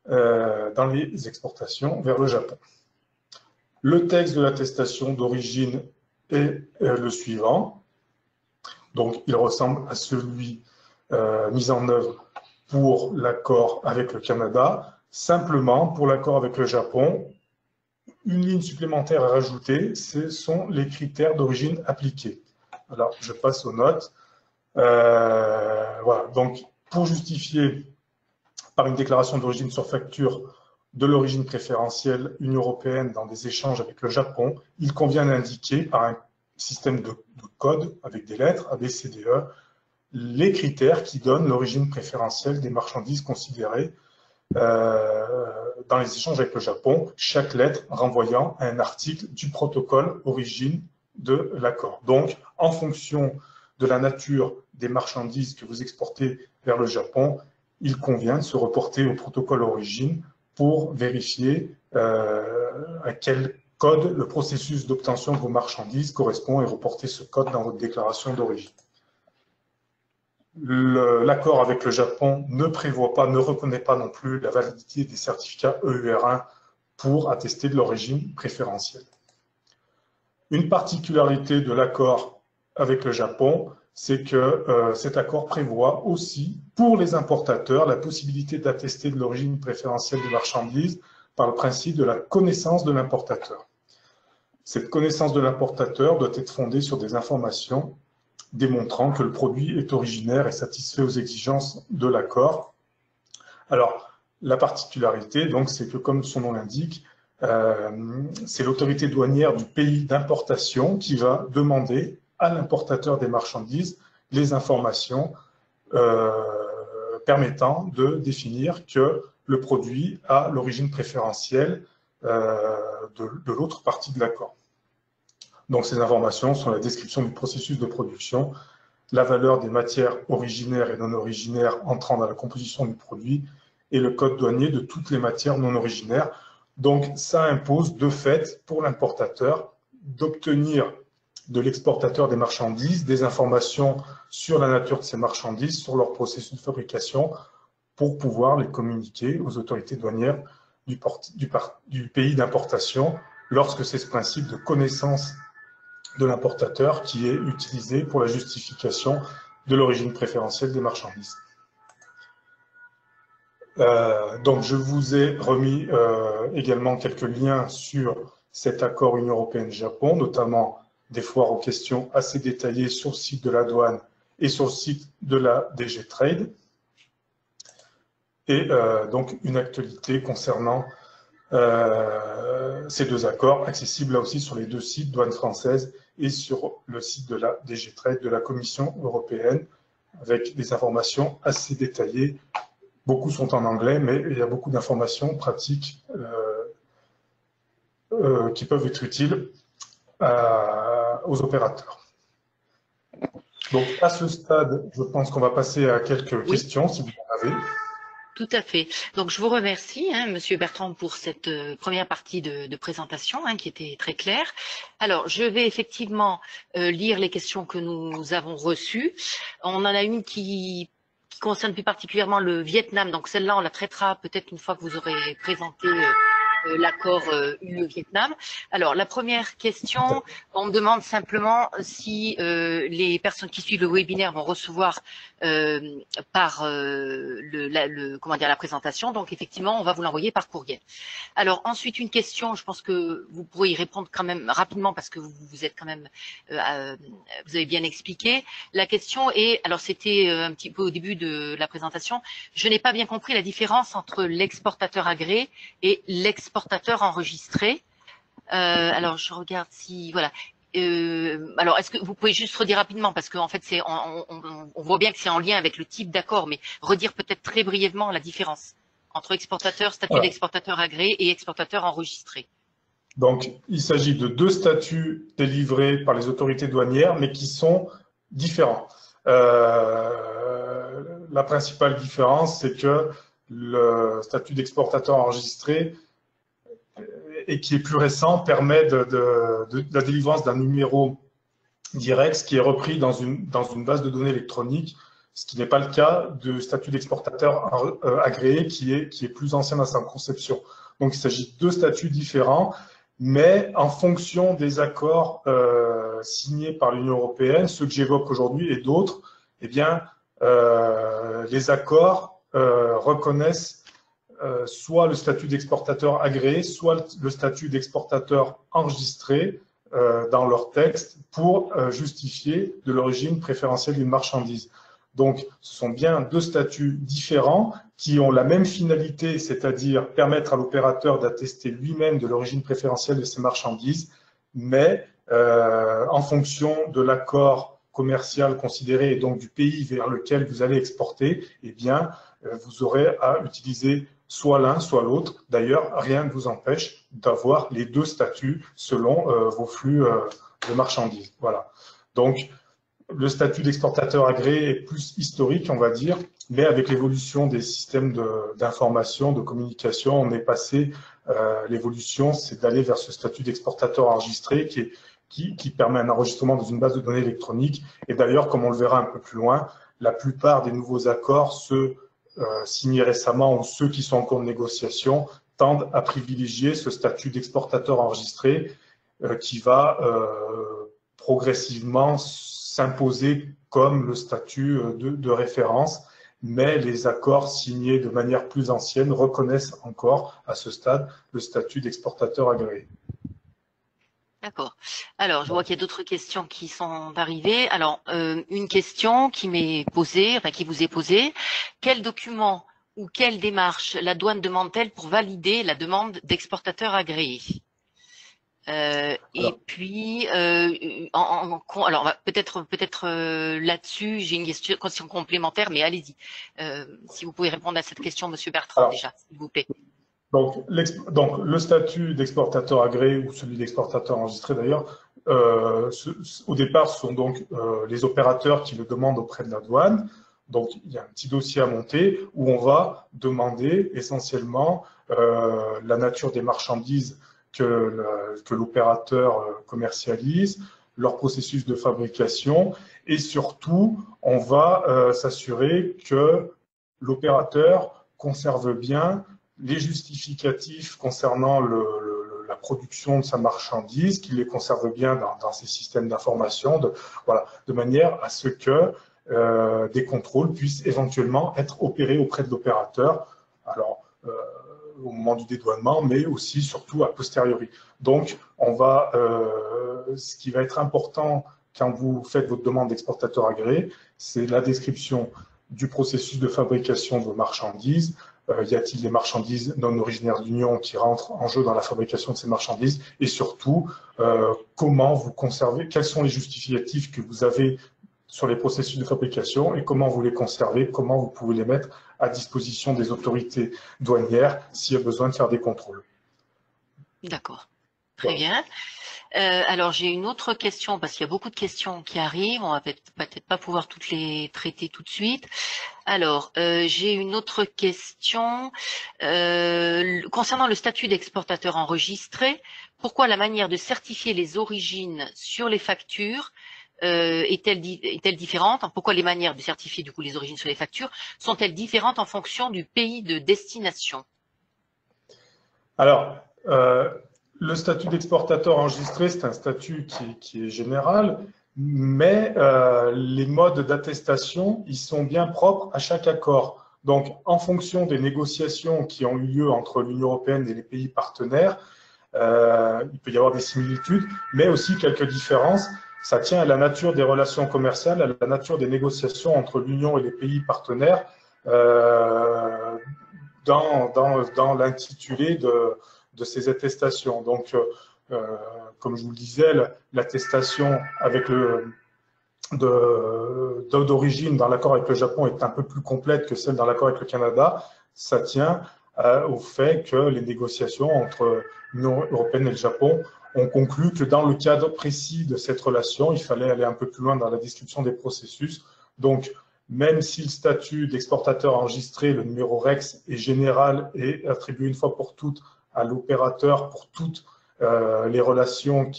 dans les exportations vers le Japon. Le texte de l'attestation d'origine est le suivant. Donc, il ressemble à celui mis en œuvre pour l'accord avec le Canada. Simplement, pour l'accord avec le Japon, une ligne supplémentaire à rajouter, ce sont les critères d'origine appliqués. Alors, je passe aux notes. Voilà. Donc, pour justifier par une déclaration d'origine sur facture de l'origine préférentielle Union européenne dans des échanges avec le Japon, il convient d'indiquer par un système de code avec des lettres A, B, C, D, E, les critères qui donnent l'origine préférentielle des marchandises considérées dans les échanges avec le Japon, chaque lettre renvoyant à un article du protocole origine de l'accord. Donc, en fonction de la nature des marchandises que vous exportez vers le Japon, il convient de se reporter au protocole origine pour vérifier à quel code le processus d'obtention de vos marchandises correspond et reporter ce code dans votre déclaration d'origine. L'accord avec le Japon ne prévoit pas, ne reconnaît pas non plus la validité des certificats EUR1 pour attester de l'origine préférentielle. Une particularité de l'accord avec le Japon, c'est que cet accord prévoit aussi, pour les importateurs, la possibilité d'attester de l'origine préférentielle des marchandises par le principe de la connaissance de l'importateur. Cette connaissance de l'importateur doit être fondée sur des informations démontrant que le produit est originaire et satisfait aux exigences de l'accord. Alors, la particularité, donc, c'est que, comme son nom l'indique, c'est l'autorité douanière du pays d'importation qui va demander à l'importateur des marchandises les informations permettant de définir que le produit a l'origine préférentielle de l'autre partie de l'accord. Donc, ces informations sont la description du processus de production, la valeur des matières originaires et non originaires entrant dans la composition du produit et le code douanier de toutes les matières non originaires. Donc, ça impose de fait pour l'importateur d'obtenir de l'exportateur des marchandises des informations sur la nature de ces marchandises, sur leur processus de fabrication, pour pouvoir les communiquer aux autorités douanières du pays d'importation lorsque c'est ce principe de connaissance de l'importateur qui est utilisé pour la justification de l'origine préférentielle des marchandises. Donc, je vous ai remis également quelques liens sur cet accord Union européenne-Japon, notamment des foires aux questions assez détaillées sur le site de la douane et sur le site de la DG Trade. Et donc une actualité concernant ces deux accords, accessibles là aussi sur les deux sites, douane française et sur le site de la DG Trade de la Commission européenne, avec des informations assez détaillées. Beaucoup sont en anglais, mais il y a beaucoup d'informations pratiques qui peuvent être utiles aux opérateurs. Donc, à ce stade, je pense qu'on va passer à quelques questions, si vous en avez. Tout à fait. Donc, je vous remercie, Monsieur Bertrand, pour cette première partie de présentation qui était très claire. Alors, je vais effectivement lire les questions que nous avons reçues. On en a une qui concerne plus particulièrement le Vietnam. Donc, celle-là, on la traitera peut-être une fois que vous aurez présenté l'accord UE-Vietnam. Alors, la première question, on me demande simplement si les personnes qui suivent le webinaire vont recevoir par la présentation. Donc, effectivement, on va vous l'envoyer par courriel. Alors, ensuite, une question, je pense que vous pourrez y répondre quand même rapidement parce que vous êtes quand même, vous avez bien expliqué. La question est, alors c'était un petit peu au début de la présentation, je n'ai pas bien compris la différence entre l'exportateur agréé et l'exportateur enregistré. Alors, je regarde si, voilà. Alors, est-ce que vous pouvez juste redire rapidement, parce qu'en fait, on voit bien que c'est en lien avec le type d'accord, mais redire peut-être très brièvement la différence entre exportateur, statut d'exportateur agréé et exportateur enregistré. Donc, il s'agit de deux statuts délivrés par les autorités douanières, mais qui sont différents. La principale différence, c'est que le statut d'exportateur enregistré, et qui est plus récent, permet de la délivrance d'un numéro direct, ce qui est repris dans une base de données électronique, ce qui n'est pas le cas du statut d'exportateur agréé, qui est plus ancien dans sa conception. Donc, il s'agit de deux statuts différents, mais en fonction des accords signés par l'Union européenne, ceux que j'évoque aujourd'hui et d'autres, eh bien, les accords reconnaissent soit le statut d'exportateur agréé, soit le statut d'exportateur enregistré dans leur texte pour justifier de l'origine préférentielle d'une marchandise. Donc, ce sont bien deux statuts différents qui ont la même finalité, c'est-à-dire permettre à l'opérateur d'attester lui-même de l'origine préférentielle de ses marchandises, mais en fonction de l'accord commercial considéré et donc du pays vers lequel vous allez exporter, eh bien, vous aurez à utiliser soit l'un, soit l'autre. D'ailleurs, rien ne vous empêche d'avoir les deux statuts selon vos flux de marchandises. Voilà. Donc, le statut d'exportateur agréé est plus historique, on va dire, mais avec l'évolution des systèmes d'information, de communication, on est passé, l'évolution, c'est d'aller vers ce statut d'exportateur enregistré qui permet un enregistrement dans une base de données électronique. Et d'ailleurs, comme on le verra un peu plus loin, la plupart des nouveaux accords, ceux signés récemment ou ceux qui sont en cours de négociation, tendent à privilégier ce statut d'exportateur enregistré qui va progressivement s'imposer comme le statut de référence, mais les accords signés de manière plus ancienne reconnaissent encore à ce stade le statut d'exportateur agréé. D'accord. Alors, je vois qu'il y a d'autres questions qui sont arrivées. Alors, une question qui m'est posée, enfin qui vous est posée. Quel document ou quelle démarche la douane demande-t-elle pour valider la demande d'exportateur agréé? Et puis, alors peut-être là-dessus, j'ai une question complémentaire, mais allez-y. Si vous pouvez répondre à cette question, Monsieur Bertrand, déjà, s'il vous plaît. Donc, le statut d'exportateur agréé ou celui d'exportateur enregistré d'ailleurs, au départ, ce sont donc les opérateurs qui le demandent auprès de la douane. Donc, il y a un petit dossier à monter où on va demander essentiellement la nature des marchandises que l'opérateur commercialise, leur processus de fabrication et surtout, on va s'assurer que l'opérateur conserve bien les justificatifs concernant la production de sa marchandise, qu'il les conserve bien dans ses systèmes d'information, de manière à ce que des contrôles puissent éventuellement être opérés auprès de l'opérateur. Alors, au moment du dédouanement, mais aussi, surtout, a posteriori. Donc, ce qui va être important quand vous faites votre demande d'exportateur agréé, c'est la description du processus de fabrication de vos marchandises. Y a-t-il des marchandises non originaires de l'Union qui rentrent en jeu dans la fabrication de ces marchandises? Et surtout, comment vous conservez, quels sont les justificatifs que vous avez sur les processus de fabrication et comment vous les conservez, comment vous pouvez les mettre à disposition des autorités douanières s'il y a besoin de faire des contrôles. D'accord, très bien. Alors, j'ai une autre question, parce qu'il y a beaucoup de questions qui arrivent. On va peut-être pas pouvoir toutes les traiter tout de suite. Alors, j'ai une autre question concernant le statut d'exportateur enregistré. Pourquoi la manière de certifier les origines sur les factures est-elle différente? Pourquoi les manières de certifier du coup les origines sur les factures sont-elles différentes en fonction du pays de destination? Alors, le statut d'exportateur enregistré, c'est un statut qui est général, mais les modes d'attestation, ils sont bien propres à chaque accord. Donc, en fonction des négociations qui ont eu lieu entre l'Union européenne et les pays partenaires, il peut y avoir des similitudes, mais aussi quelques différences. Ça tient à la nature des relations commerciales, à la nature des négociations entre l'Union et les pays partenaires dans l'intitulé de ces attestations. Donc, comme je vous le disais, l'attestation avec d'origine dans l'accord avec le Japon est un peu plus complète que celle dans l'accord avec le Canada. Ça tient au fait que les négociations entre l'Union européenne et le Japon ont conclu que dans le cadre précis de cette relation, il fallait aller un peu plus loin dans la description des processus. Donc, même si le statut d'exportateur enregistré, le numéro REX, est général et attribué une fois pour toutes à l'opérateur pour toutes les relations,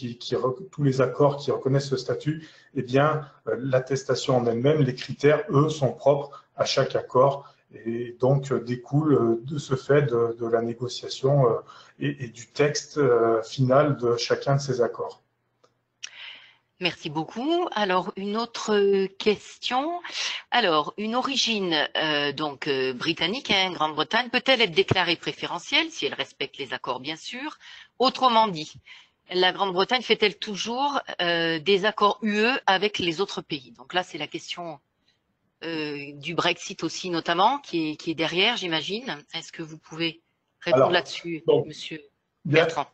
tous les accords qui reconnaissent ce statut, eh bien, l'attestation en elle-même, les critères, eux, sont propres à chaque accord et donc découlent de ce fait de la négociation et du texte final de chacun de ces accords. Merci beaucoup. Alors, une autre question. Alors, une origine britannique, Grande-Bretagne, peut-elle être déclarée préférentielle si elle respecte les accords, bien sûr? Autrement dit, la Grande-Bretagne fait-elle toujours des accords UE avec les autres pays? Donc là, c'est la question du Brexit aussi, notamment, qui est derrière, j'imagine. Est-ce que vous pouvez répondre là-dessus, Monsieur Bertrand?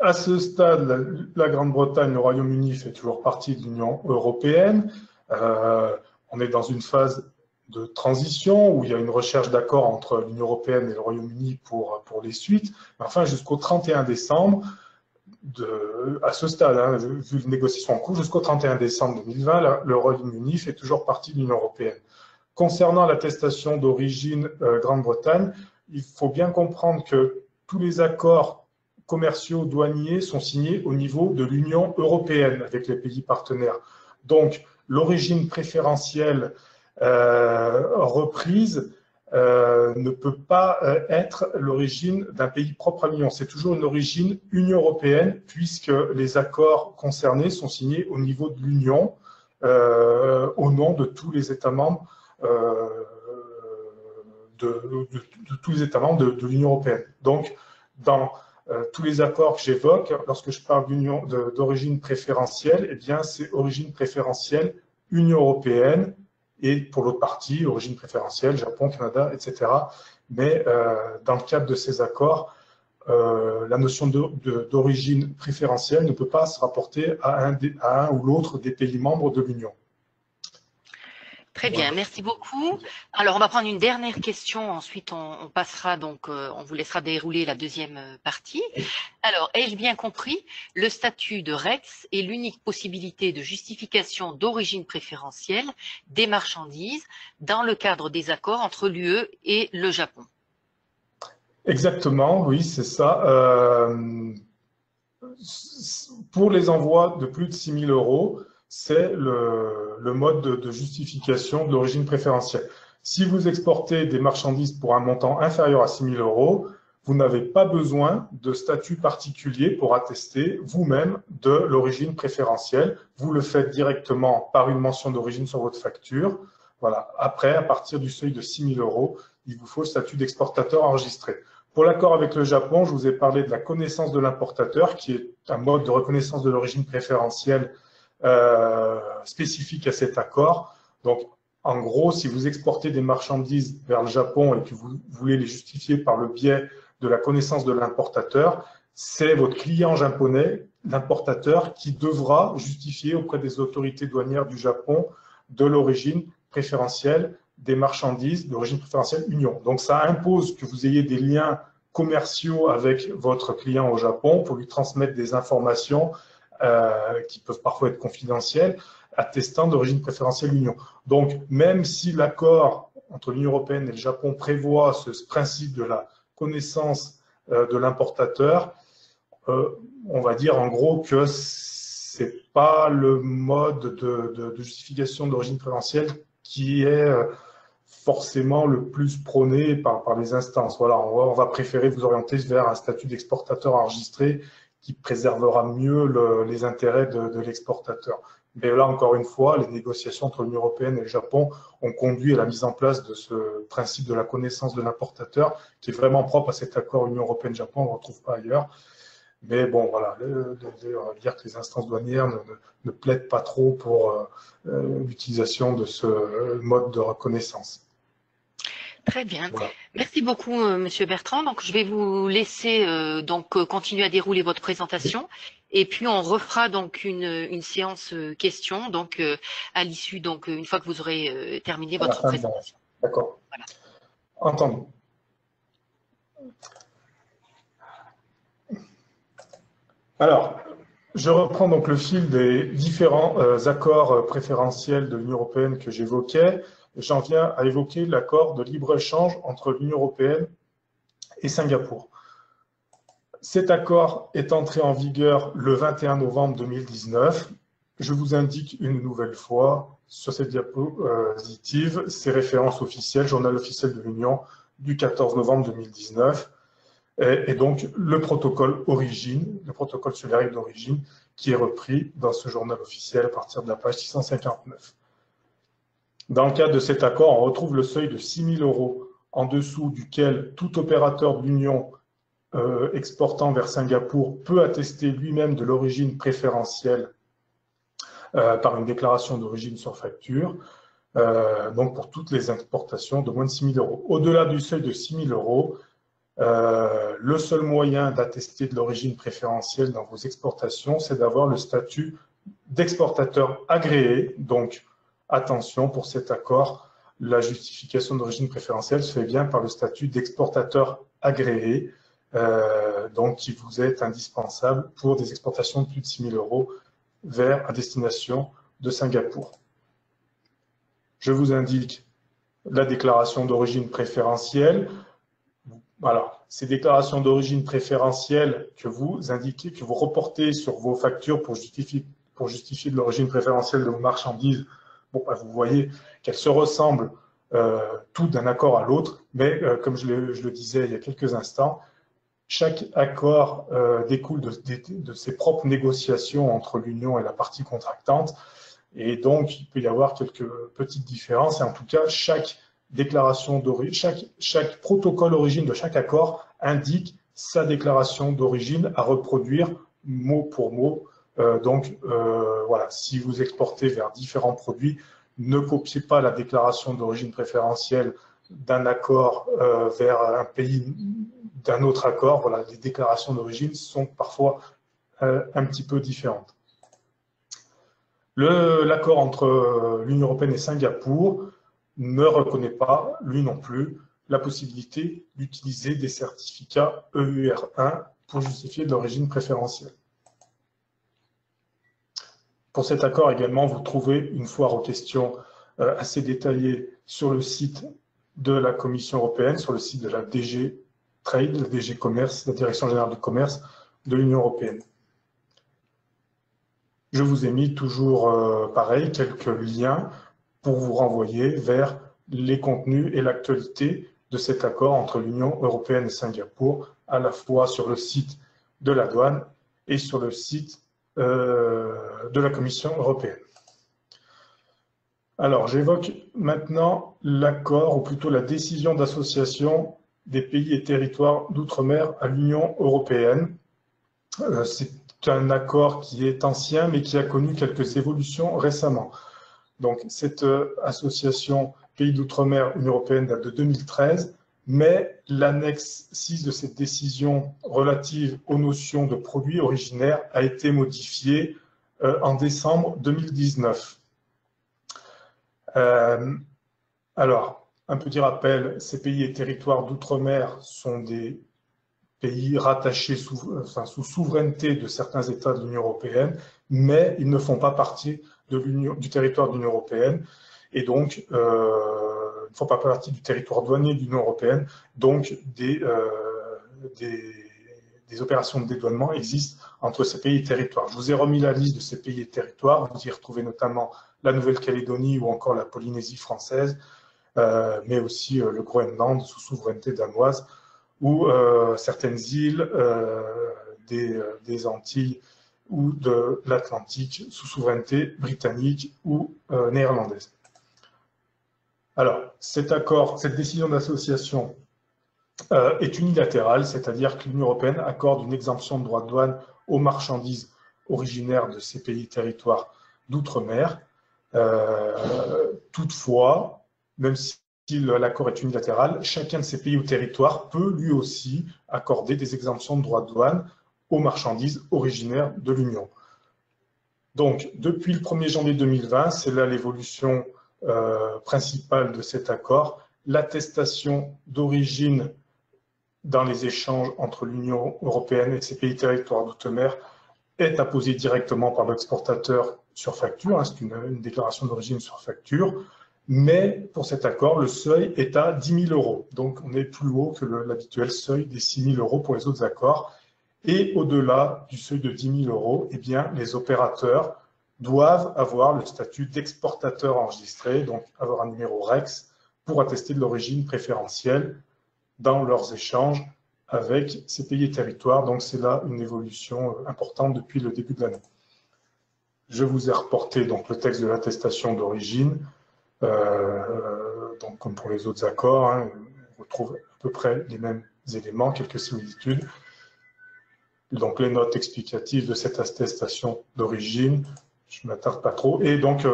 À ce stade, la Grande-Bretagne, le Royaume-Uni fait toujours partie de l'Union européenne. On est dans une phase de transition où il y a une recherche d'accord entre l'Union européenne et le Royaume-Uni pour les suites. Enfin, jusqu'au 31 décembre, à ce stade, vu les négociations en cours, jusqu'au 31 décembre 2020, le Royaume-Uni fait toujours partie de l'Union européenne. Concernant l'attestation d'origine Grande-Bretagne, il faut bien comprendre que tous les accords commerciaux douaniers sont signés au niveau de l'Union européenne avec les pays partenaires. Donc, l'origine préférentielle reprise ne peut pas être l'origine d'un pays propre à l'Union. C'est toujours une origine Union européenne puisque les accords concernés sont signés au niveau de l'Union au nom de tous les États membres de tous les États membres de l'Union européenne. Donc, dans tous les accords que j'évoque, lorsque je parle d'origine préférentielle, eh bien, c'est origine préférentielle Union européenne et pour l'autre partie, origine préférentielle Japon, Canada, etc. Mais dans le cadre de ces accords, la notion d'origine préférentielle ne peut pas se rapporter à un ou l'autre des pays membres de l'Union. Très bien, merci beaucoup. Alors, on va prendre une dernière question. Ensuite, on passera donc, on vous laissera dérouler la deuxième partie. Alors, ai-je bien compris, le statut de REX est l'unique possibilité de justification d'origine préférentielle des marchandises dans le cadre des accords entre l'UE et le Japon? Exactement, oui, c'est ça. Pour les envois de plus de 6 000 €, c'est le mode de justification de l'origine préférentielle. Si vous exportez des marchandises pour un montant inférieur à 6 000 €, vous n'avez pas besoin de statut particulier pour attester vous-même de l'origine préférentielle. Vous le faites directement par une mention d'origine sur votre facture. Voilà. Après, à partir du seuil de 6 000 €, il vous faut le statut d'exportateur enregistré. Pour l'accord avec le Japon, je vous ai parlé de la connaissance de l'importateur, qui est un mode de reconnaissance de l'origine préférentielle spécifique à cet accord. Donc, en gros, si vous exportez des marchandises vers le Japon et que vous voulez les justifier par le biais de la connaissance de l'importateur, c'est votre client japonais, l'importateur, qui devra justifier auprès des autorités douanières du Japon de l'origine préférentielle des marchandises d'origine préférentielle Union. Donc, ça impose que vous ayez des liens commerciaux avec votre client au Japon pour lui transmettre des informations qui peuvent parfois être confidentielles, attestant d'origine préférentielle Union. Donc, même si l'accord entre l'Union européenne et le Japon prévoit ce principe de la connaissance de l'importateur, on va dire en gros que c'est pas le mode de justification d'origine préférentielle qui est forcément le plus prôné par les instances. Voilà, on va préférer vous orienter vers un statut d'exportateur enregistré qui préservera mieux les intérêts de l'exportateur. Mais là, encore une fois, les négociations entre l'Union européenne et le Japon ont conduit à la mise en place de ce principe de la connaissance de l'importateur, qui est vraiment propre à cet accord Union européenne-Japon, on ne le retrouve pas ailleurs. Mais bon, voilà, on va dire que les instances douanières ne plaident pas trop pour l'utilisation de ce mode de reconnaissance. Très bien. Voilà. Merci beaucoup, Monsieur Bertrand. Donc, je vais vous laisser continuer à dérouler votre présentation, et puis on refera donc une séance questions. Donc, à l'issue, donc une fois que vous aurez terminé votre présentation. D'accord. Voilà. Entendu. Alors, je reprends donc le fil des différents accords préférentiels de l'Union européenne que j'évoquais. J'en viens à évoquer l'accord de libre-échange entre l'Union européenne et Singapour. Cet accord est entré en vigueur le 21 novembre 2019. Je vous indique une nouvelle fois sur cette diapositive ces références officielles, journal officiel de l'Union du 14 novembre 2019. Et donc le protocole origine, le protocole sur les règles d'origine, qui est repris dans ce journal officiel à partir de la page 659. Dans le cadre de cet accord, on retrouve le seuil de 6 000 € en dessous duquel tout opérateur de l'Union exportant vers Singapour peut attester lui-même de l'origine préférentielle par une déclaration d'origine sur facture, donc pour toutes les exportations de moins de 6 000 €. Au-delà du seuil de 6 000 €, le seul moyen d'attester de l'origine préférentielle dans vos exportations, c'est d'avoir le statut d'exportateur agréé. Donc, attention, pour cet accord, la justification d'origine préférentielle se fait bien par le statut d'exportateur agréé, donc qui vous est indispensable pour des exportations de plus de 6 000 € vers à destination de Singapour. Je vous indique la déclaration d'origine préférentielle. Voilà, ces déclarations d'origine préférentielle que vous indiquez, que vous reportez sur vos factures pour justifier de l'origine préférentielle de vos marchandises, bon, vous voyez qu'elles se ressemblent toutes d'un accord à l'autre, mais comme je le disais il y a quelques instants, chaque accord découle de ses propres négociations entre l'Union et la partie contractante, et donc il peut y avoir quelques petites différences, et en tout cas, chaque déclaration d'origine, chaque protocole d'origine de chaque accord indique sa déclaration d'origine à reproduire mot pour mot. Voilà, si vous exportez vers différents produits, ne copiez pas la déclaration d'origine préférentielle d'un accord vers un pays d'un autre accord. Voilà, les déclarations d'origine sont parfois un petit peu différentes. L'accord entre l'Union européenne et Singapour ne reconnaît pas, lui non plus, la possibilité d'utiliser des certificats EUR1 pour justifier de l'origine préférentielle. Pour cet accord également, vous trouvez une foire aux questions assez détaillée sur le site de la Commission européenne, sur le site de la DG Trade, la DG Commerce, la Direction générale du commerce de l'Union européenne. Je vous ai mis toujours, pareil, quelques liens pour vous renvoyer vers les contenus et l'actualité de cet accord entre l'Union européenne et Singapour, à la fois sur le site de la douane et sur le site de la Commission européenne. Alors, j'évoque maintenant l'accord, ou plutôt la décision d'association des pays et territoires d'outre-mer à l'Union européenne. C'est un accord qui est ancien, mais qui a connu quelques évolutions récemment. Donc, cette association pays d'outre-mer Union européenne date de 2013, mais l'annexe 6 de cette décision relative aux notions de produits originaires a été modifiée en décembre 2019. Alors, un petit rappel, ces pays et territoires d'outre-mer sont des pays rattachés sous souveraineté de certains États de l'Union européenne, mais ils ne font pas partie du territoire de l'Union européenne et donc ne font pas partie du territoire douanier de l'Union européenne. Donc, des opérations de dédouanement existent entre ces pays et territoires. Je vous ai remis la liste de ces pays et territoires. Vous y retrouvez notamment la Nouvelle-Calédonie ou encore la Polynésie française, mais aussi le Groenland sous souveraineté danoise, ou certaines îles des Antilles ou de l'Atlantique sous souveraineté britannique ou néerlandaise. Alors, cet accord, cette décision d'association est unilatérale, c'est-à-dire que l'Union européenne accorde une exemption de droits de douane aux marchandises originaires de ces pays et territoires d'outre-mer. Toutefois, même si l'accord est unilatéral, chacun de ces pays ou territoires peut lui aussi accorder des exemptions de droits de douane aux marchandises originaires de l'Union. Donc, depuis le 1er janvier 2020, c'est là l'évolution principale de cet accord, l'attestation d'origine dans les échanges entre l'Union européenne et ses pays et territoires d'outre-mer est apposée directement par l'exportateur sur facture, hein, c'est une déclaration d'origine sur facture, mais pour cet accord, le seuil est à 10 000 €. Donc, on est plus haut que l'habituel seuil des 6 000 € pour les autres accords. Et au-delà du seuil de 10 000 €, eh bien, les opérateurs doivent avoir le statut d'exportateur enregistré, donc avoir un numéro REX pour attester de l'origine préférentielle dans leurs échanges avec ces pays et territoires. Donc, c'est là une évolution importante depuis le début de l'année. Je vous ai reporté donc, le texte de l'attestation d'origine. Donc, comme pour les autres accords, hein, on retrouve à peu près les mêmes éléments, quelques similitudes. Donc, les notes explicatives de cette attestation d'origine, je ne m'attarde pas trop. Et donc,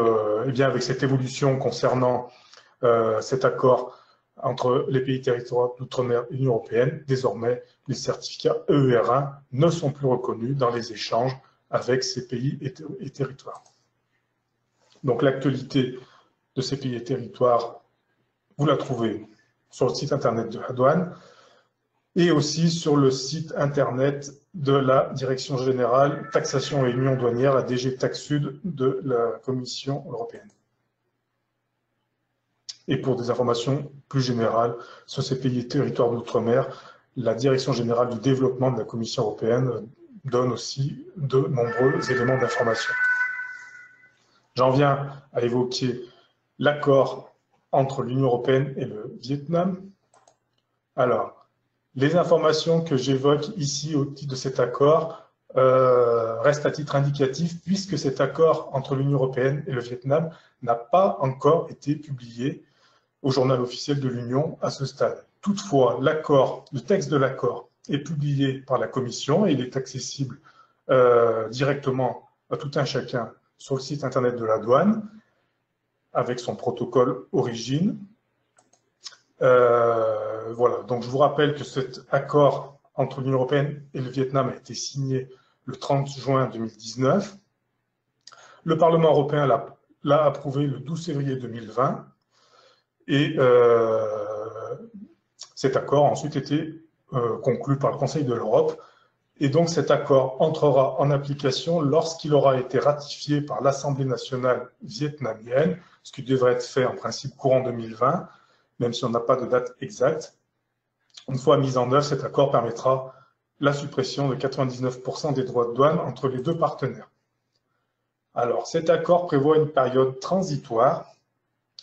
eh bien, avec cette évolution concernant cet accord entre les pays territoires d'outre-mer et l'Union européenne, désormais, les certificats EER1 ne sont plus reconnus dans les échanges avec ces pays et territoires. Donc, l'actualité de ces pays et territoires, vous la trouvez sur le site internet de la douane et aussi sur le site internet de la Direction générale taxation et union douanière, la DG Tax Sud de la Commission européenne. Et pour des informations plus générales sur ces pays et territoires d'outre-mer, la Direction générale du développement de la Commission européenne donne aussi de nombreux éléments d'information. J'en viens à évoquer l'accord entre l'Union européenne et le Vietnam. Alors, les informations que j'évoque ici au titre de cet accord restent à titre indicatif puisque cet accord entre l'Union européenne et le Vietnam n'a pas encore été publié au journal officiel de l'Union à ce stade. Toutefois, le texte de l'accord est publié par la Commission et il est accessible directement à tout un chacun sur le site internet de la douane avec son protocole origine. Voilà, donc je vous rappelle que cet accord entre l'Union européenne et le Vietnam a été signé le 30 juin 2019. Le Parlement européen l'a approuvé le 12 février 2020 et cet accord a ensuite été conclu par le Conseil de l'Europe. Et donc cet accord entrera en application lorsqu'il aura été ratifié par l'Assemblée nationale vietnamienne, ce qui devrait être fait en principe courant 2020, même si on n'a pas de date exacte. Une fois mis en œuvre, cet accord permettra la suppression de 99% des droits de douane entre les deux partenaires. Alors, cet accord prévoit une période transitoire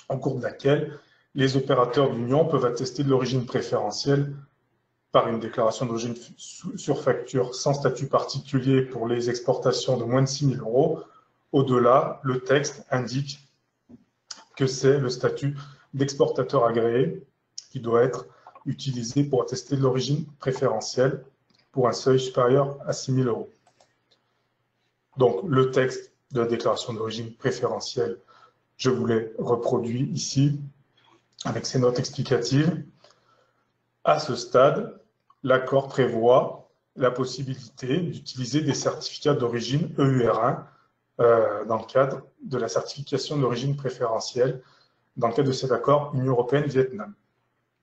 au cours de laquelle les opérateurs de l'Union peuvent attester de l'origine préférentielle par une déclaration d'origine sur facture sans statut particulier pour les exportations de moins de 6 000 €. Au-delà, le texte indique que c'est le statut d'exportateur agréé qui doit être utilisés pour attester de l'origine préférentielle pour un seuil supérieur à 6 000 €. Donc, le texte de la déclaration d'origine préférentielle, je vous l'ai reproduit ici avec ses notes explicatives. À ce stade, l'accord prévoit la possibilité d'utiliser des certificats d'origine EUR1 dans le cadre de la certification d'origine préférentielle dans le cadre de cet accord Union européenne-Vietnam.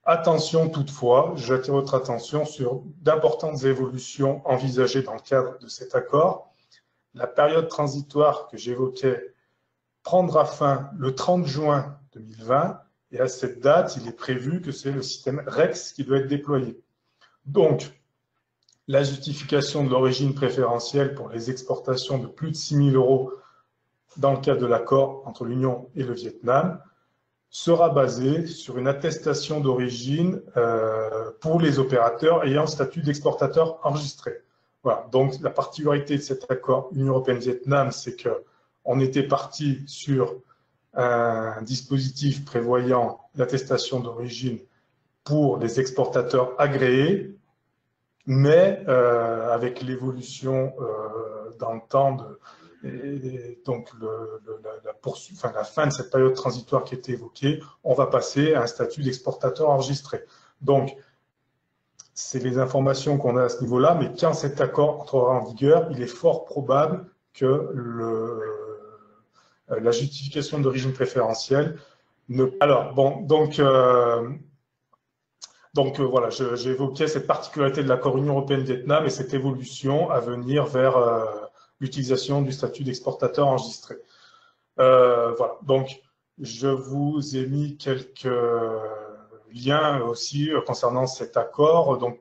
Attention toutefois, j'attire votre attention sur d'importantes évolutions envisagées dans le cadre de cet accord. La période transitoire que j'évoquais prendra fin le 30 juin 2020 et à cette date, il est prévu que c'est le système REX qui doit être déployé. Donc, la justification de l'origine préférentielle pour les exportations de plus de 6 000 € dans le cadre de l'accord entre l'Union et le Vietnam sera basée sur une attestation d'origine pour les opérateurs ayant le statut d'exportateur enregistré. Voilà. Donc, la particularité de cet accord Union européenne-Vietnam, c'est qu'on était parti sur un dispositif prévoyant l'attestation d'origine pour les exportateurs agréés, mais avec l'évolution dans le temps donc la fin de cette période transitoire qui était évoquée, on va passer à un statut d'exportateur enregistré. Donc, c'est les informations qu'on a à ce niveau-là, mais quand cet accord entrera en vigueur, il est fort probable que la justification d'origine préférentielle ne... Alors, bon, donc voilà, j'ai évoqué cette particularité de l'accord Union européenne-Vietnam et cette évolution à venir vers l'utilisation du statut d'exportateur enregistré. Voilà, donc je vous ai mis quelques liens aussi concernant cet accord donc,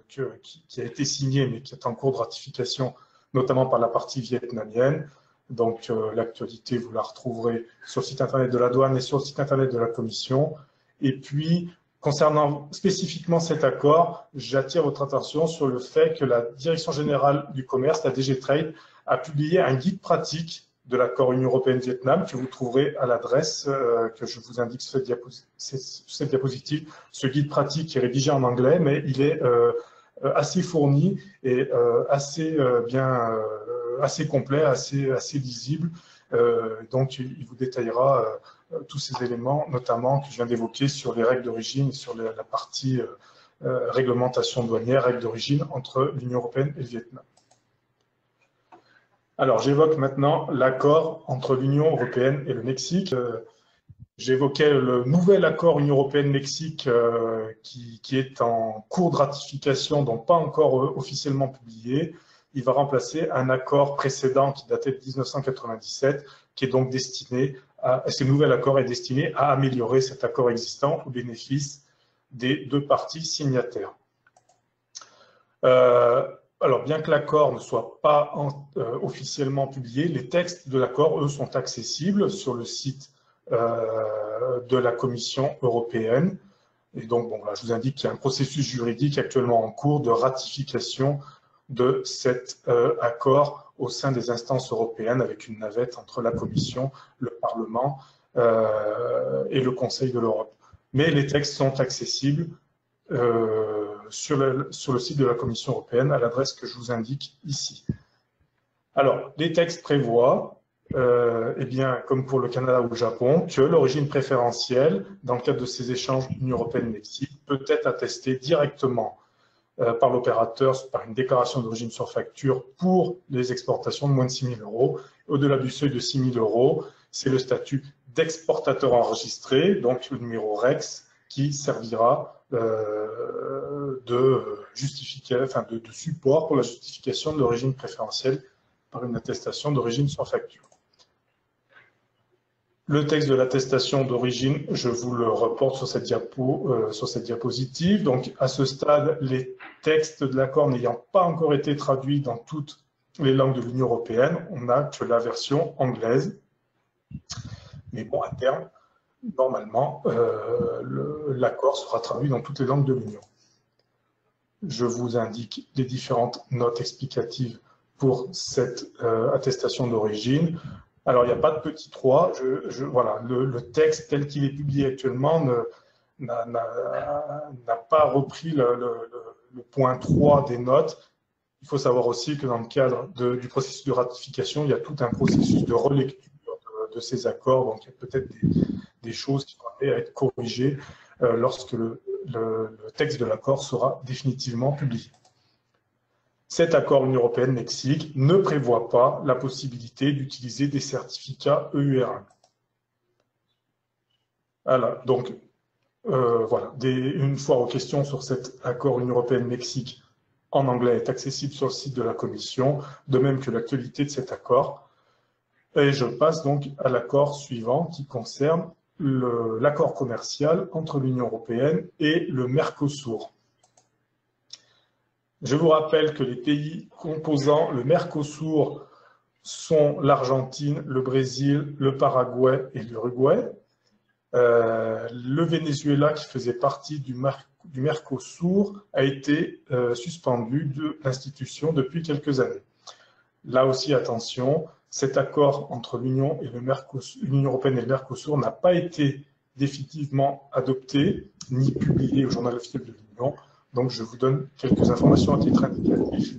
qui a été signé mais qui est en cours de ratification, notamment par la partie vietnamienne. Donc l'actualité, vous la retrouverez sur le site internet de la douane et sur le site internet de la Commission. Et puis, concernant spécifiquement cet accord, j'attire votre attention sur le fait que la Direction générale du commerce, la DG Trade, a publié un guide pratique de l'accord Union européenne-Vietnam que vous trouverez à l'adresse que je vous indique sur cette diapositive. Ce guide pratique est rédigé en anglais, mais il est assez fourni et assez assez complet, assez lisible. Donc, il vous détaillera tous ces éléments, notamment que je viens d'évoquer sur les règles d'origine, sur la partie réglementation douanière, règles d'origine entre l'Union européenne et le Vietnam. Alors, j'évoque maintenant l'accord entre l'Union européenne et le Mexique. J'évoquais le nouvel accord Union européenne-Mexique qui est en cours de ratification, donc pas encore officiellement publié. Il va remplacer un accord précédent qui datait de 1997, qui est donc destiné ce nouvel accord est destiné à améliorer cet accord existant au bénéfice des deux parties signataires. Alors, bien que l'accord ne soit pas officiellement publié, les textes de l'accord, eux, sont accessibles sur le site de la Commission européenne. Et donc, bon, là, je vous indique qu'il y a un processus juridique actuellement en cours de ratification de cet accord au sein des instances européennes avec une navette entre la Commission, le Parlement et le Conseil de l'Europe. Mais les textes sont accessibles sur le site de la Commission européenne à l'adresse que je vous indique ici. Alors, les textes prévoient, eh bien, comme pour le Canada ou le Japon, que l'origine préférentielle, dans le cadre de ces échanges Union européenne-Mexique, peut être attestée directement par l'opérateur par une déclaration d'origine sur facture pour les exportations de moins de 6 000 €. Au-delà du seuil de 6 000 €, c'est le statut d'exportateur enregistré, donc le numéro REX, qui servira de support pour la justification de l'origine préférentielle par une attestation d'origine sur facture. Le texte de l'attestation d'origine, je vous le reporte sur cette diapositive. Donc, à ce stade, les textes de l'accord n'ayant pas encore été traduits dans toutes les langues de l'Union européenne, on n'a que la version anglaise. Mais bon, à terme, normalement, l'accord sera traduit dans toutes les langues de l'Union. Je vous indique les différentes notes explicatives pour cette attestation d'origine. Alors, il n'y a pas de petit 3. Voilà, le texte tel qu'il est publié actuellement n'a pas repris le point 3 des notes. Il faut savoir aussi que dans le cadre du processus de ratification, il y a tout un processus de relecture de ces accords. Donc, il y a peut-être des choses qui vont être corrigées lorsque le texte de l'accord sera définitivement publié. Cet accord Union européenne-Mexique ne prévoit pas la possibilité d'utiliser des certificats EUR1. Voilà, donc, voilà, une fois aux questions sur cet accord Union européenne-Mexique en anglais est accessible sur le site de la Commission, de même que l'actualité de cet accord. Et je passe donc à l'accord suivant qui concerne l'accord commercial entre l'Union européenne et le Mercosur. Je vous rappelle que les pays composant le Mercosur sont l'Argentine, le Brésil, le Paraguay et l'Uruguay. Le Venezuela, qui faisait partie du Mercosur, a été suspendu de l'institution depuis quelques années. Là aussi, attention, cet accord entre l'Union européenne et le Mercosur n'a pas été définitivement adopté ni publié au journal officiel de l'Union. Donc, je vous donne quelques informations à titre indicatif.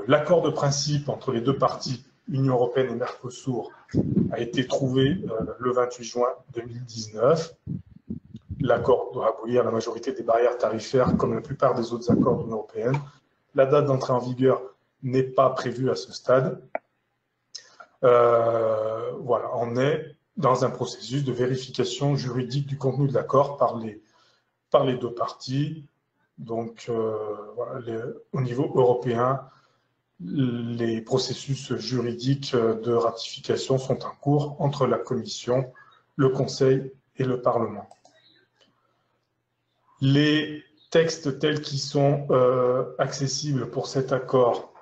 L'accord de principe entre les deux parties, Union européenne et Mercosur, a été trouvé le 28 juin 2019. L'accord doit abolir la majorité des barrières tarifaires, comme la plupart des autres accords de l'Union européenne. La date d'entrée en vigueur n'est pas prévue à ce stade. Voilà, on est dans un processus de vérification juridique du contenu de l'accord par les deux parties. Donc, voilà, au niveau européen, les processus juridiques de ratification sont en cours entre la Commission, le Conseil et le Parlement. Les textes tels qu'ils sont accessibles pour cet accord,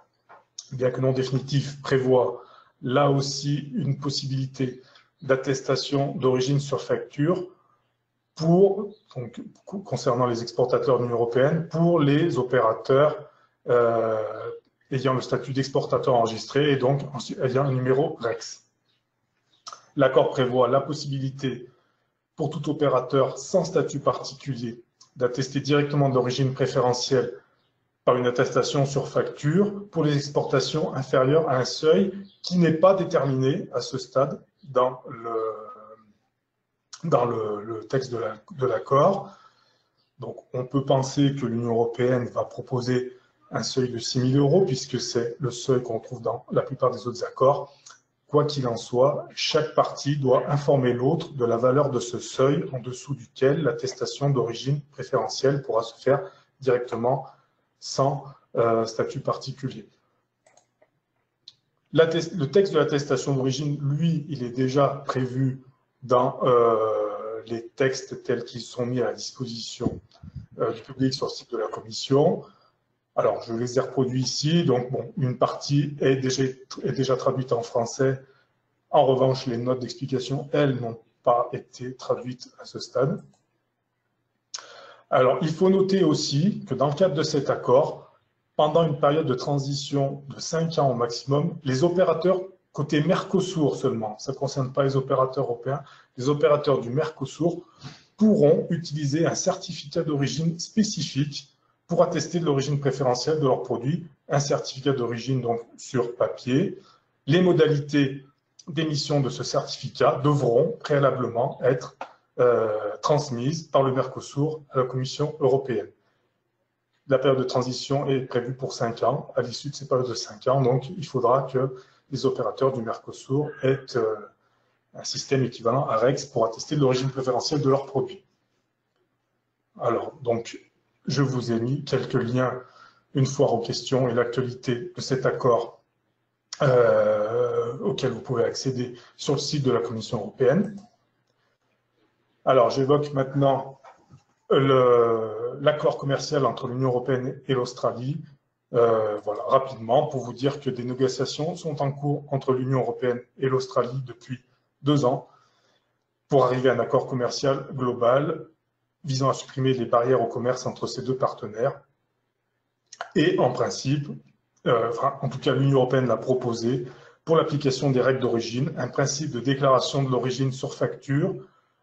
bien que non définitif, prévoient là aussi une possibilité d'attestation d'origine sur facture concernant les exportateurs de l'Union européenne, pour les opérateurs ayant le statut d'exportateur enregistré et donc ayant un numéro REX. L'accord prévoit la possibilité pour tout opérateur sans statut particulier d'attester directement d'origine préférentielle par une attestation sur facture pour les exportations inférieures à un seuil qui n'est pas déterminé à ce stade dans le texte de l'accord. Donc, on peut penser que l'Union européenne va proposer un seuil de 6 000 €, puisque c'est le seuil qu'on trouve dans la plupart des autres accords. Quoi qu'il en soit, chaque partie doit informer l'autre de la valeur de ce seuil en dessous duquel l'attestation d'origine préférentielle pourra se faire directement sans statut particulier. Le texte de l'attestation d'origine, lui, il est déjà prévu dans les textes tels qu'ils sont mis à la disposition du public sur le site de la Commission. Alors, je les ai reproduits ici. Donc, bon, une partie est déjà traduite en français. En revanche, les notes d'explication, elles, n'ont pas été traduites à ce stade. Alors, il faut noter aussi que dans le cadre de cet accord, pendant une période de transition de 5 ans au maximum, les opérateurs côté Mercosur seulement, ça ne concerne pas les opérateurs européens, les opérateurs du Mercosur pourront utiliser un certificat d'origine spécifique pour attester de l'origine préférentielle de leurs produits, un certificat d'origine donc sur papier. Les modalités d'émission de ce certificat devront préalablement être transmises par le Mercosur à la Commission européenne. La période de transition est prévue pour 5 ans. À l'issue de ces périodes de 5 ans, donc, il faudra que les opérateurs du Mercosur aient un système équivalent à REX pour attester de l'origine préférentielle de leurs produits. Alors, donc, je vous ai mis quelques liens une fois aux questions et l'actualité de cet accord auquel vous pouvez accéder sur le site de la Commission européenne. Alors, j'évoque maintenant l'accord commercial entre l'Union européenne et l'Australie. Voilà, rapidement, pour vous dire que des négociations sont en cours entre l'Union européenne et l'Australie depuis 2 ans pour arriver à un accord commercial global visant à supprimer les barrières au commerce entre ces deux partenaires. Et en principe, en tout cas l'Union européenne l'a proposé, pour l'application des règles d'origine, un principe de déclaration de l'origine sur facture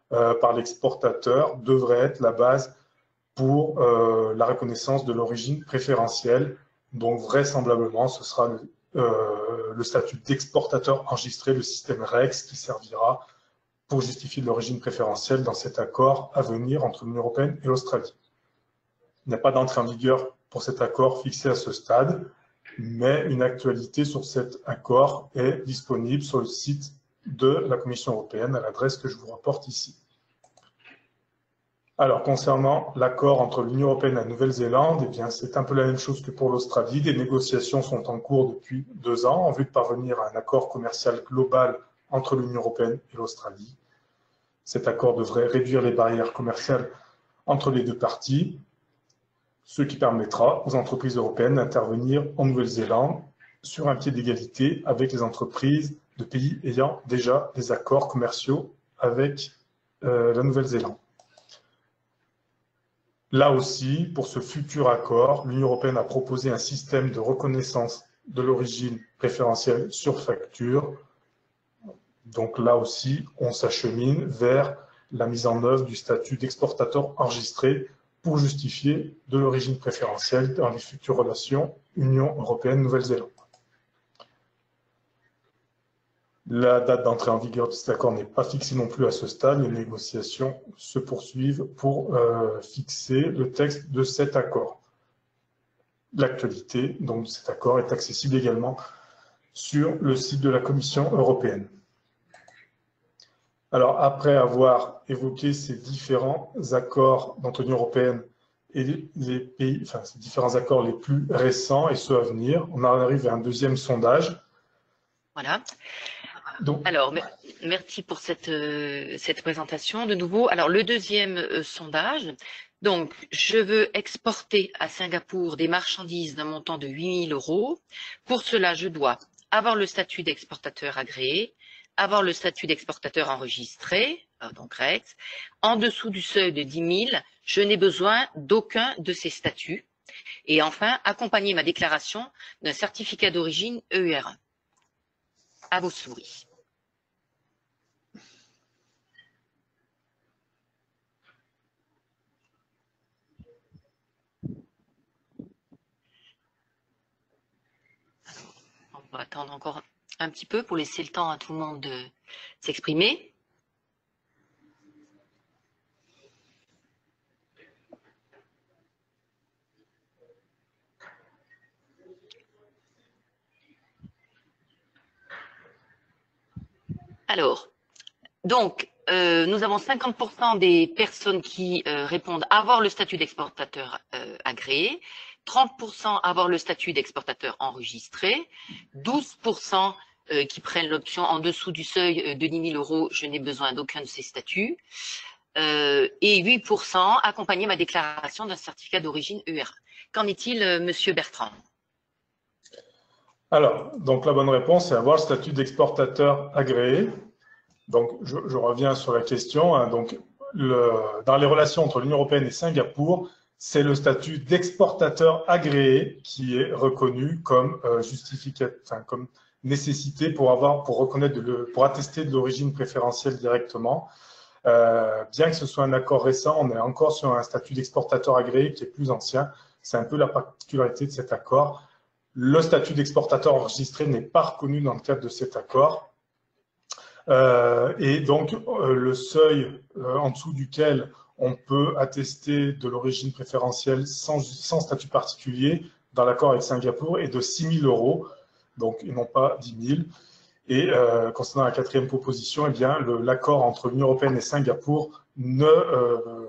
par l'exportateur devrait être la base pour la reconnaissance de l'origine préférentielle. Donc vraisemblablement, ce sera le statut d'exportateur enregistré, le système REX, qui servira pour justifier de l'origine préférentielle dans cet accord à venir entre l'Union européenne et l'Australie. Il n'y a pas d'entrée en vigueur pour cet accord fixé à ce stade, mais une actualité sur cet accord est disponible sur le site de la Commission européenne à l'adresse que je vous rapporte ici. Alors, concernant l'accord entre l'Union européenne et la Nouvelle-Zélande, eh bien, c'est un peu la même chose que pour l'Australie. Des négociations sont en cours depuis 2 ans en vue de parvenir à un accord commercial global entre l'Union européenne et l'Australie. Cet accord devrait réduire les barrières commerciales entre les deux parties, ce qui permettra aux entreprises européennes d'intervenir en Nouvelle-Zélande sur un pied d'égalité avec les entreprises de pays ayant déjà des accords commerciaux avec la Nouvelle-Zélande. Là aussi, pour ce futur accord, l'Union européenne a proposé un système de reconnaissance de l'origine préférentielle sur facture. Donc là aussi, on s'achemine vers la mise en œuvre du statut d'exportateur enregistré pour justifier de l'origine préférentielle dans les futures relations Union européenne-Nouvelle-Zélande. La date d'entrée en vigueur de cet accord n'est pas fixée non plus à ce stade. Les négociations se poursuivent pour fixer le texte de cet accord. L'actualité donc, de cet accord est accessible également sur le site de la Commission européenne. Alors, après avoir évoqué ces différents accords entre l'Union européenne et les pays, enfin, ces différents accords les plus récents et ceux à venir, on arrive à un deuxième sondage. Voilà. Donc, alors, merci pour cette présentation de nouveau. Alors, le deuxième sondage. Donc, je veux exporter à Singapour des marchandises d'un montant de 8 000 €. Pour cela, je dois avoir le statut d'exportateur agréé, avoir le statut d'exportateur enregistré, donc REX. En dessous du seuil de 10 000, je n'ai besoin d'aucun de ces statuts. Et enfin, accompagner ma déclaration d'un certificat d'origine EUR1. À vos souris. On va attendre encore un petit peu pour laisser le temps à tout le monde de s'exprimer. Alors, donc, nous avons 50% des personnes qui répondent avoir le statut d'exportateur agréé, 30% avoir le statut d'exportateur enregistré, 12% qui prennent l'option en dessous du seuil de 10 000 €, je n'ai besoin d'aucun de ces statuts, et 8% accompagner ma déclaration d'un certificat d'origine EUR1. Qu'en est-il, Monsieur Bertrand? Alors, donc la bonne réponse, c'est avoir le statut d'exportateur agréé. Donc, je reviens sur la question. Hein. Donc, dans les relations entre l'Union européenne et Singapour, c'est le statut d'exportateur agréé qui est reconnu comme comme nécessité pour reconnaître, pour attester de l'origine préférentielle directement. Bien que ce soit un accord récent, on est encore sur un statut d'exportateur agréé qui est plus ancien. C'est un peu la particularité de cet accord. Le statut d'exportateur enregistré n'est pas reconnu dans le cadre de cet accord. Et donc, le seuil en dessous duquel on peut attester de l'origine préférentielle sans statut particulier dans l'accord avec Singapour est de 6 000 €, donc, et non pas 10 000. Et concernant la quatrième proposition, eh bien, l'accord entre l'Union européenne et Singapour ne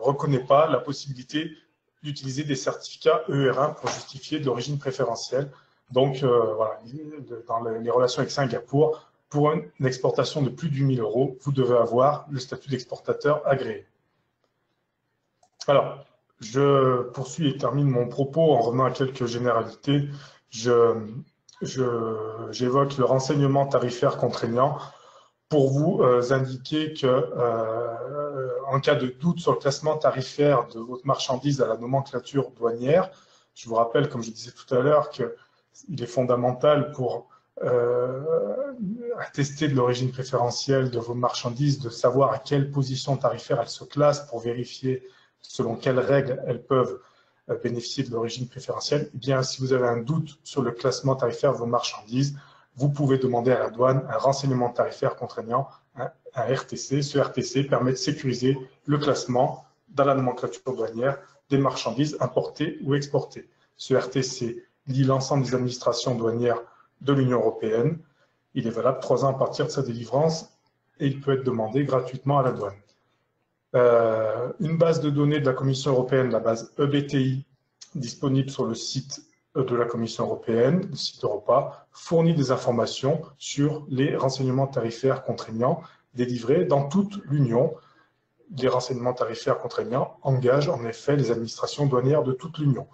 reconnaît pas la possibilité d'utiliser des certificats EUR1 pour justifier de l'origine préférentielle. Donc, voilà, dans les relations avec Singapour, pour une exportation de plus de 8 000 €, vous devez avoir le statut d'exportateur agréé. Alors, je poursuis et termine mon propos en revenant à quelques généralités. J'évoque le renseignement tarifaire contraignant pour vous indiquer que, en cas de doute sur le classement tarifaire de votre marchandise à la nomenclature douanière, je vous rappelle, comme je disais tout à l'heure, qu'il est fondamental pour attester de l'origine préférentielle de vos marchandises, de savoir à quelle position tarifaire elles se classent pour vérifier selon quelles règles elles peuvent bénéficier de l'origine préférentielle, eh bien, si vous avez un doute sur le classement tarifaire de vos marchandises, vous pouvez demander à la douane un renseignement tarifaire contraignant, un RTC. Ce RTC permet de sécuriser le classement dans la nomenclature douanière des marchandises importées ou exportées. Ce RTC lie l'ensemble des administrations douanières de l'Union européenne. Il est valable 3 ans à partir de sa délivrance et il peut être demandé gratuitement à la douane. Une base de données de la Commission européenne, la base EBTI, disponible sur le site de la Commission européenne, le site Europa, fournit des informations sur les renseignements tarifaires contraignants délivrés dans toute l'Union. Les renseignements tarifaires contraignants engagent en effet les administrations douanières de toute l'Union.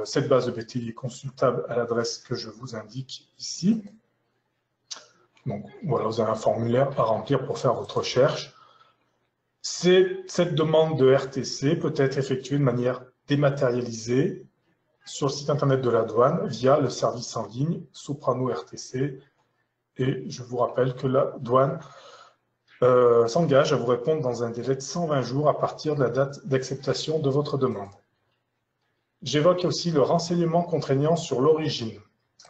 Cette base EBTI est consultable à l'adresse que je vous indique ici. Donc voilà, vous avez un formulaire à remplir pour faire votre recherche. Cette demande de RTC peut être effectuée de manière dématérialisée sur le site internet de la douane via le service en ligne Soprano RTC. Et je vous rappelle que la douane s'engage à vous répondre dans un délai de 120 jours à partir de la date d'acceptation de votre demande. J'évoque aussi le renseignement contraignant sur l'origine,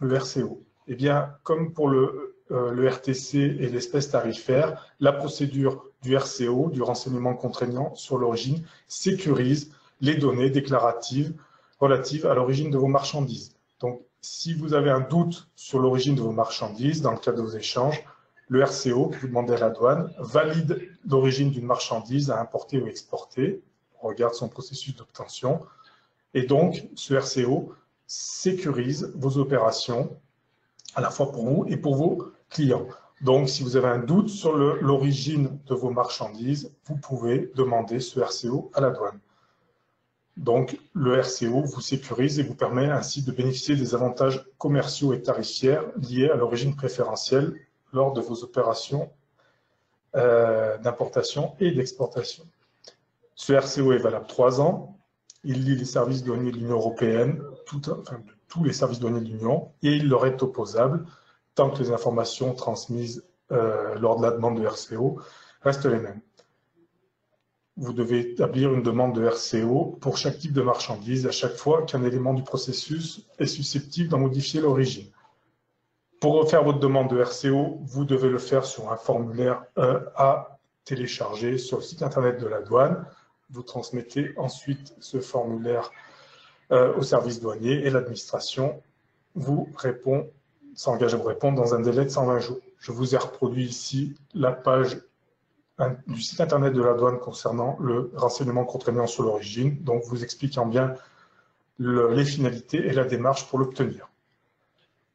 le RCO. Eh bien, comme pour le RTC et l'espèce tarifaire, la procédure du RCO, du renseignement contraignant sur l'origine, sécurise les données déclaratives relatives à l'origine de vos marchandises. Donc, si vous avez un doute sur l'origine de vos marchandises, dans le cadre de vos échanges, le RCO que vous demandez à la douane valide l'origine d'une marchandise à importer ou exporter, on regarde son processus d'obtention, et donc ce RCO sécurise vos opérations à la fois pour vous et pour vos clients. Donc, si vous avez un doute sur l'origine de vos marchandises, vous pouvez demander ce RCO à la douane. Donc, le RCO vous sécurise et vous permet ainsi de bénéficier des avantages commerciaux et tarifaires liés à l'origine préférentielle lors de vos opérations d'importation et d'exportation. Ce RCO est valable 3 ans. Il lie les services douaniers de l'Union européenne, tous les services douaniers de l'Union, et il leur est opposable tant que les informations transmises lors de la demande de RCO restent les mêmes. Vous devez établir une demande de RCO pour chaque type de marchandise à chaque fois qu'un élément du processus est susceptible d'en modifier l'origine. Pour refaire votre demande de RCO, vous devez le faire sur un formulaire à télécharger sur le site internet de la douane. Vous transmettez ensuite ce formulaire au service douanier et l'administration vous répond, s'engage à vous répondre dans un délai de 120 jours. Je vous ai reproduit ici la page du site internet de la douane concernant le renseignement contraignant sur l'origine, donc vous expliquant bien les finalités et la démarche pour l'obtenir.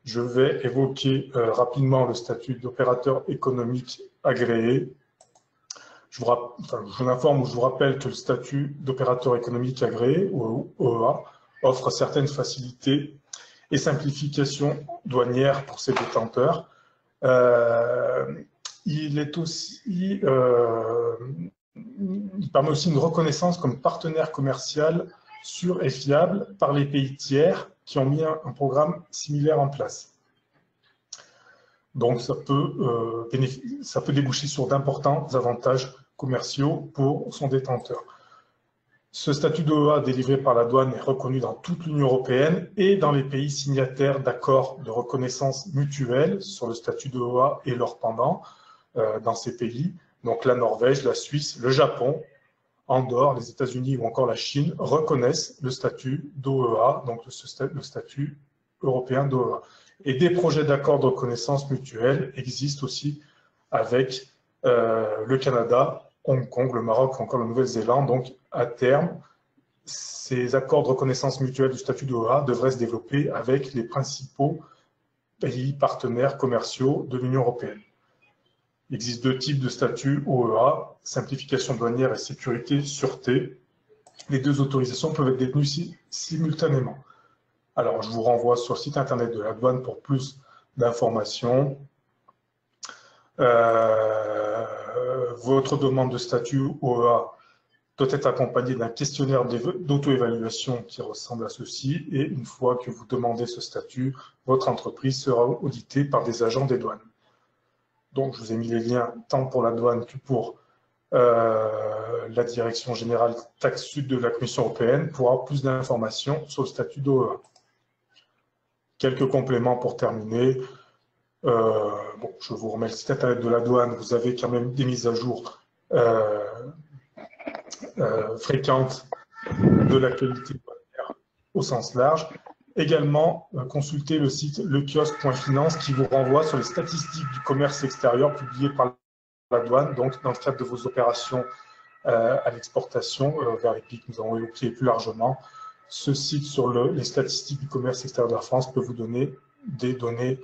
Je vais évoquer rapidement le statut d'opérateur économique agréé. Je vous informe ou je vous rappelle que le statut d'opérateur économique agréé, ou OEA, offre certaines facilités et simplifications douanières pour ses détenteurs. Il permet aussi une reconnaissance comme partenaire commercial sûr et fiable par les pays tiers qui ont mis un programme similaire en place. Donc, ça peut déboucher sur d'importants avantages commerciaux pour son détenteur. Ce statut d'OEA délivré par la douane est reconnu dans toute l'Union européenne et dans les pays signataires d'accords de reconnaissance mutuelle sur le statut d'OEA et leurs pendants dans ces pays. Donc la Norvège, la Suisse, le Japon, Andorre, les États-Unis ou encore la Chine reconnaissent le statut d'OEA, donc le statut européen d'OEA. Et des projets d'accords de reconnaissance mutuelle existent aussi avec le Canada, Hong Kong, le Maroc ou encore la Nouvelle-Zélande. Donc, à terme, ces accords de reconnaissance mutuelle du statut d'OEA devraient se développer avec les principaux pays partenaires commerciaux de l'Union européenne. Il existe 2 types de statuts OEA, simplification douanière et sécurité, sûreté. Les 2 autorisations peuvent être détenues simultanément. Alors, je vous renvoie sur le site internet de la douane pour plus d'informations. Votre demande de statut OEA doit être accompagné d'un questionnaire d'auto-évaluation qui ressemble à ceci. Et une fois que vous demandez ce statut, votre entreprise sera auditée par des agents des douanes. Donc, je vous ai mis les liens tant pour la douane que pour la Direction générale Taxe Sud de la Commission européenne pour avoir plus d'informations sur le statut d'OEA. Quelques compléments pour terminer. Bon, je vous remets le site internet de la douane. Vous avez quand même des mises à jour fréquentes de l'actualité douanière au sens large. Également, consultez le site lekiosque.finance qui vous renvoie sur les statistiques du commerce extérieur publiées par la douane, donc dans le cadre de vos opérations à l'exportation vers les pays que nous avons évoqués plus largement. Ce site sur les statistiques du commerce extérieur de la France peut vous donner des données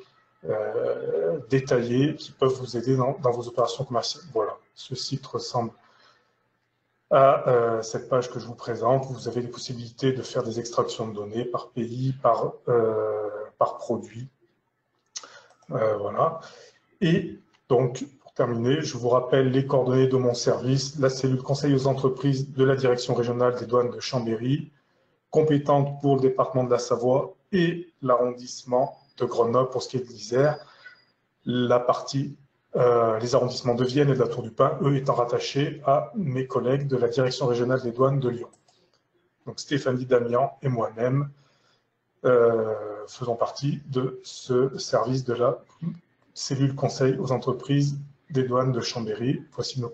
détaillées qui peuvent vous aider dans vos opérations commerciales. Voilà, ce site ressemble à cette page que je vous présente. Vous avez les possibilités de faire des extractions de données par pays, par produit. Voilà. Et donc, pour terminer, je vous rappelle les coordonnées de mon service, la cellule conseil aux entreprises de la direction régionale des douanes de Chambéry, compétente pour le département de la Savoie et l'arrondissement de Grenoble pour ce qui est de l'Isère. La partie les arrondissements de Vienne et de la Tour du Pin, eux étant rattachés à mes collègues de la Direction régionale des douanes de Lyon. Donc Stéphanie Damian et moi-même faisons partie de ce service de la cellule conseil aux entreprises des douanes de Chambéry. Voici nos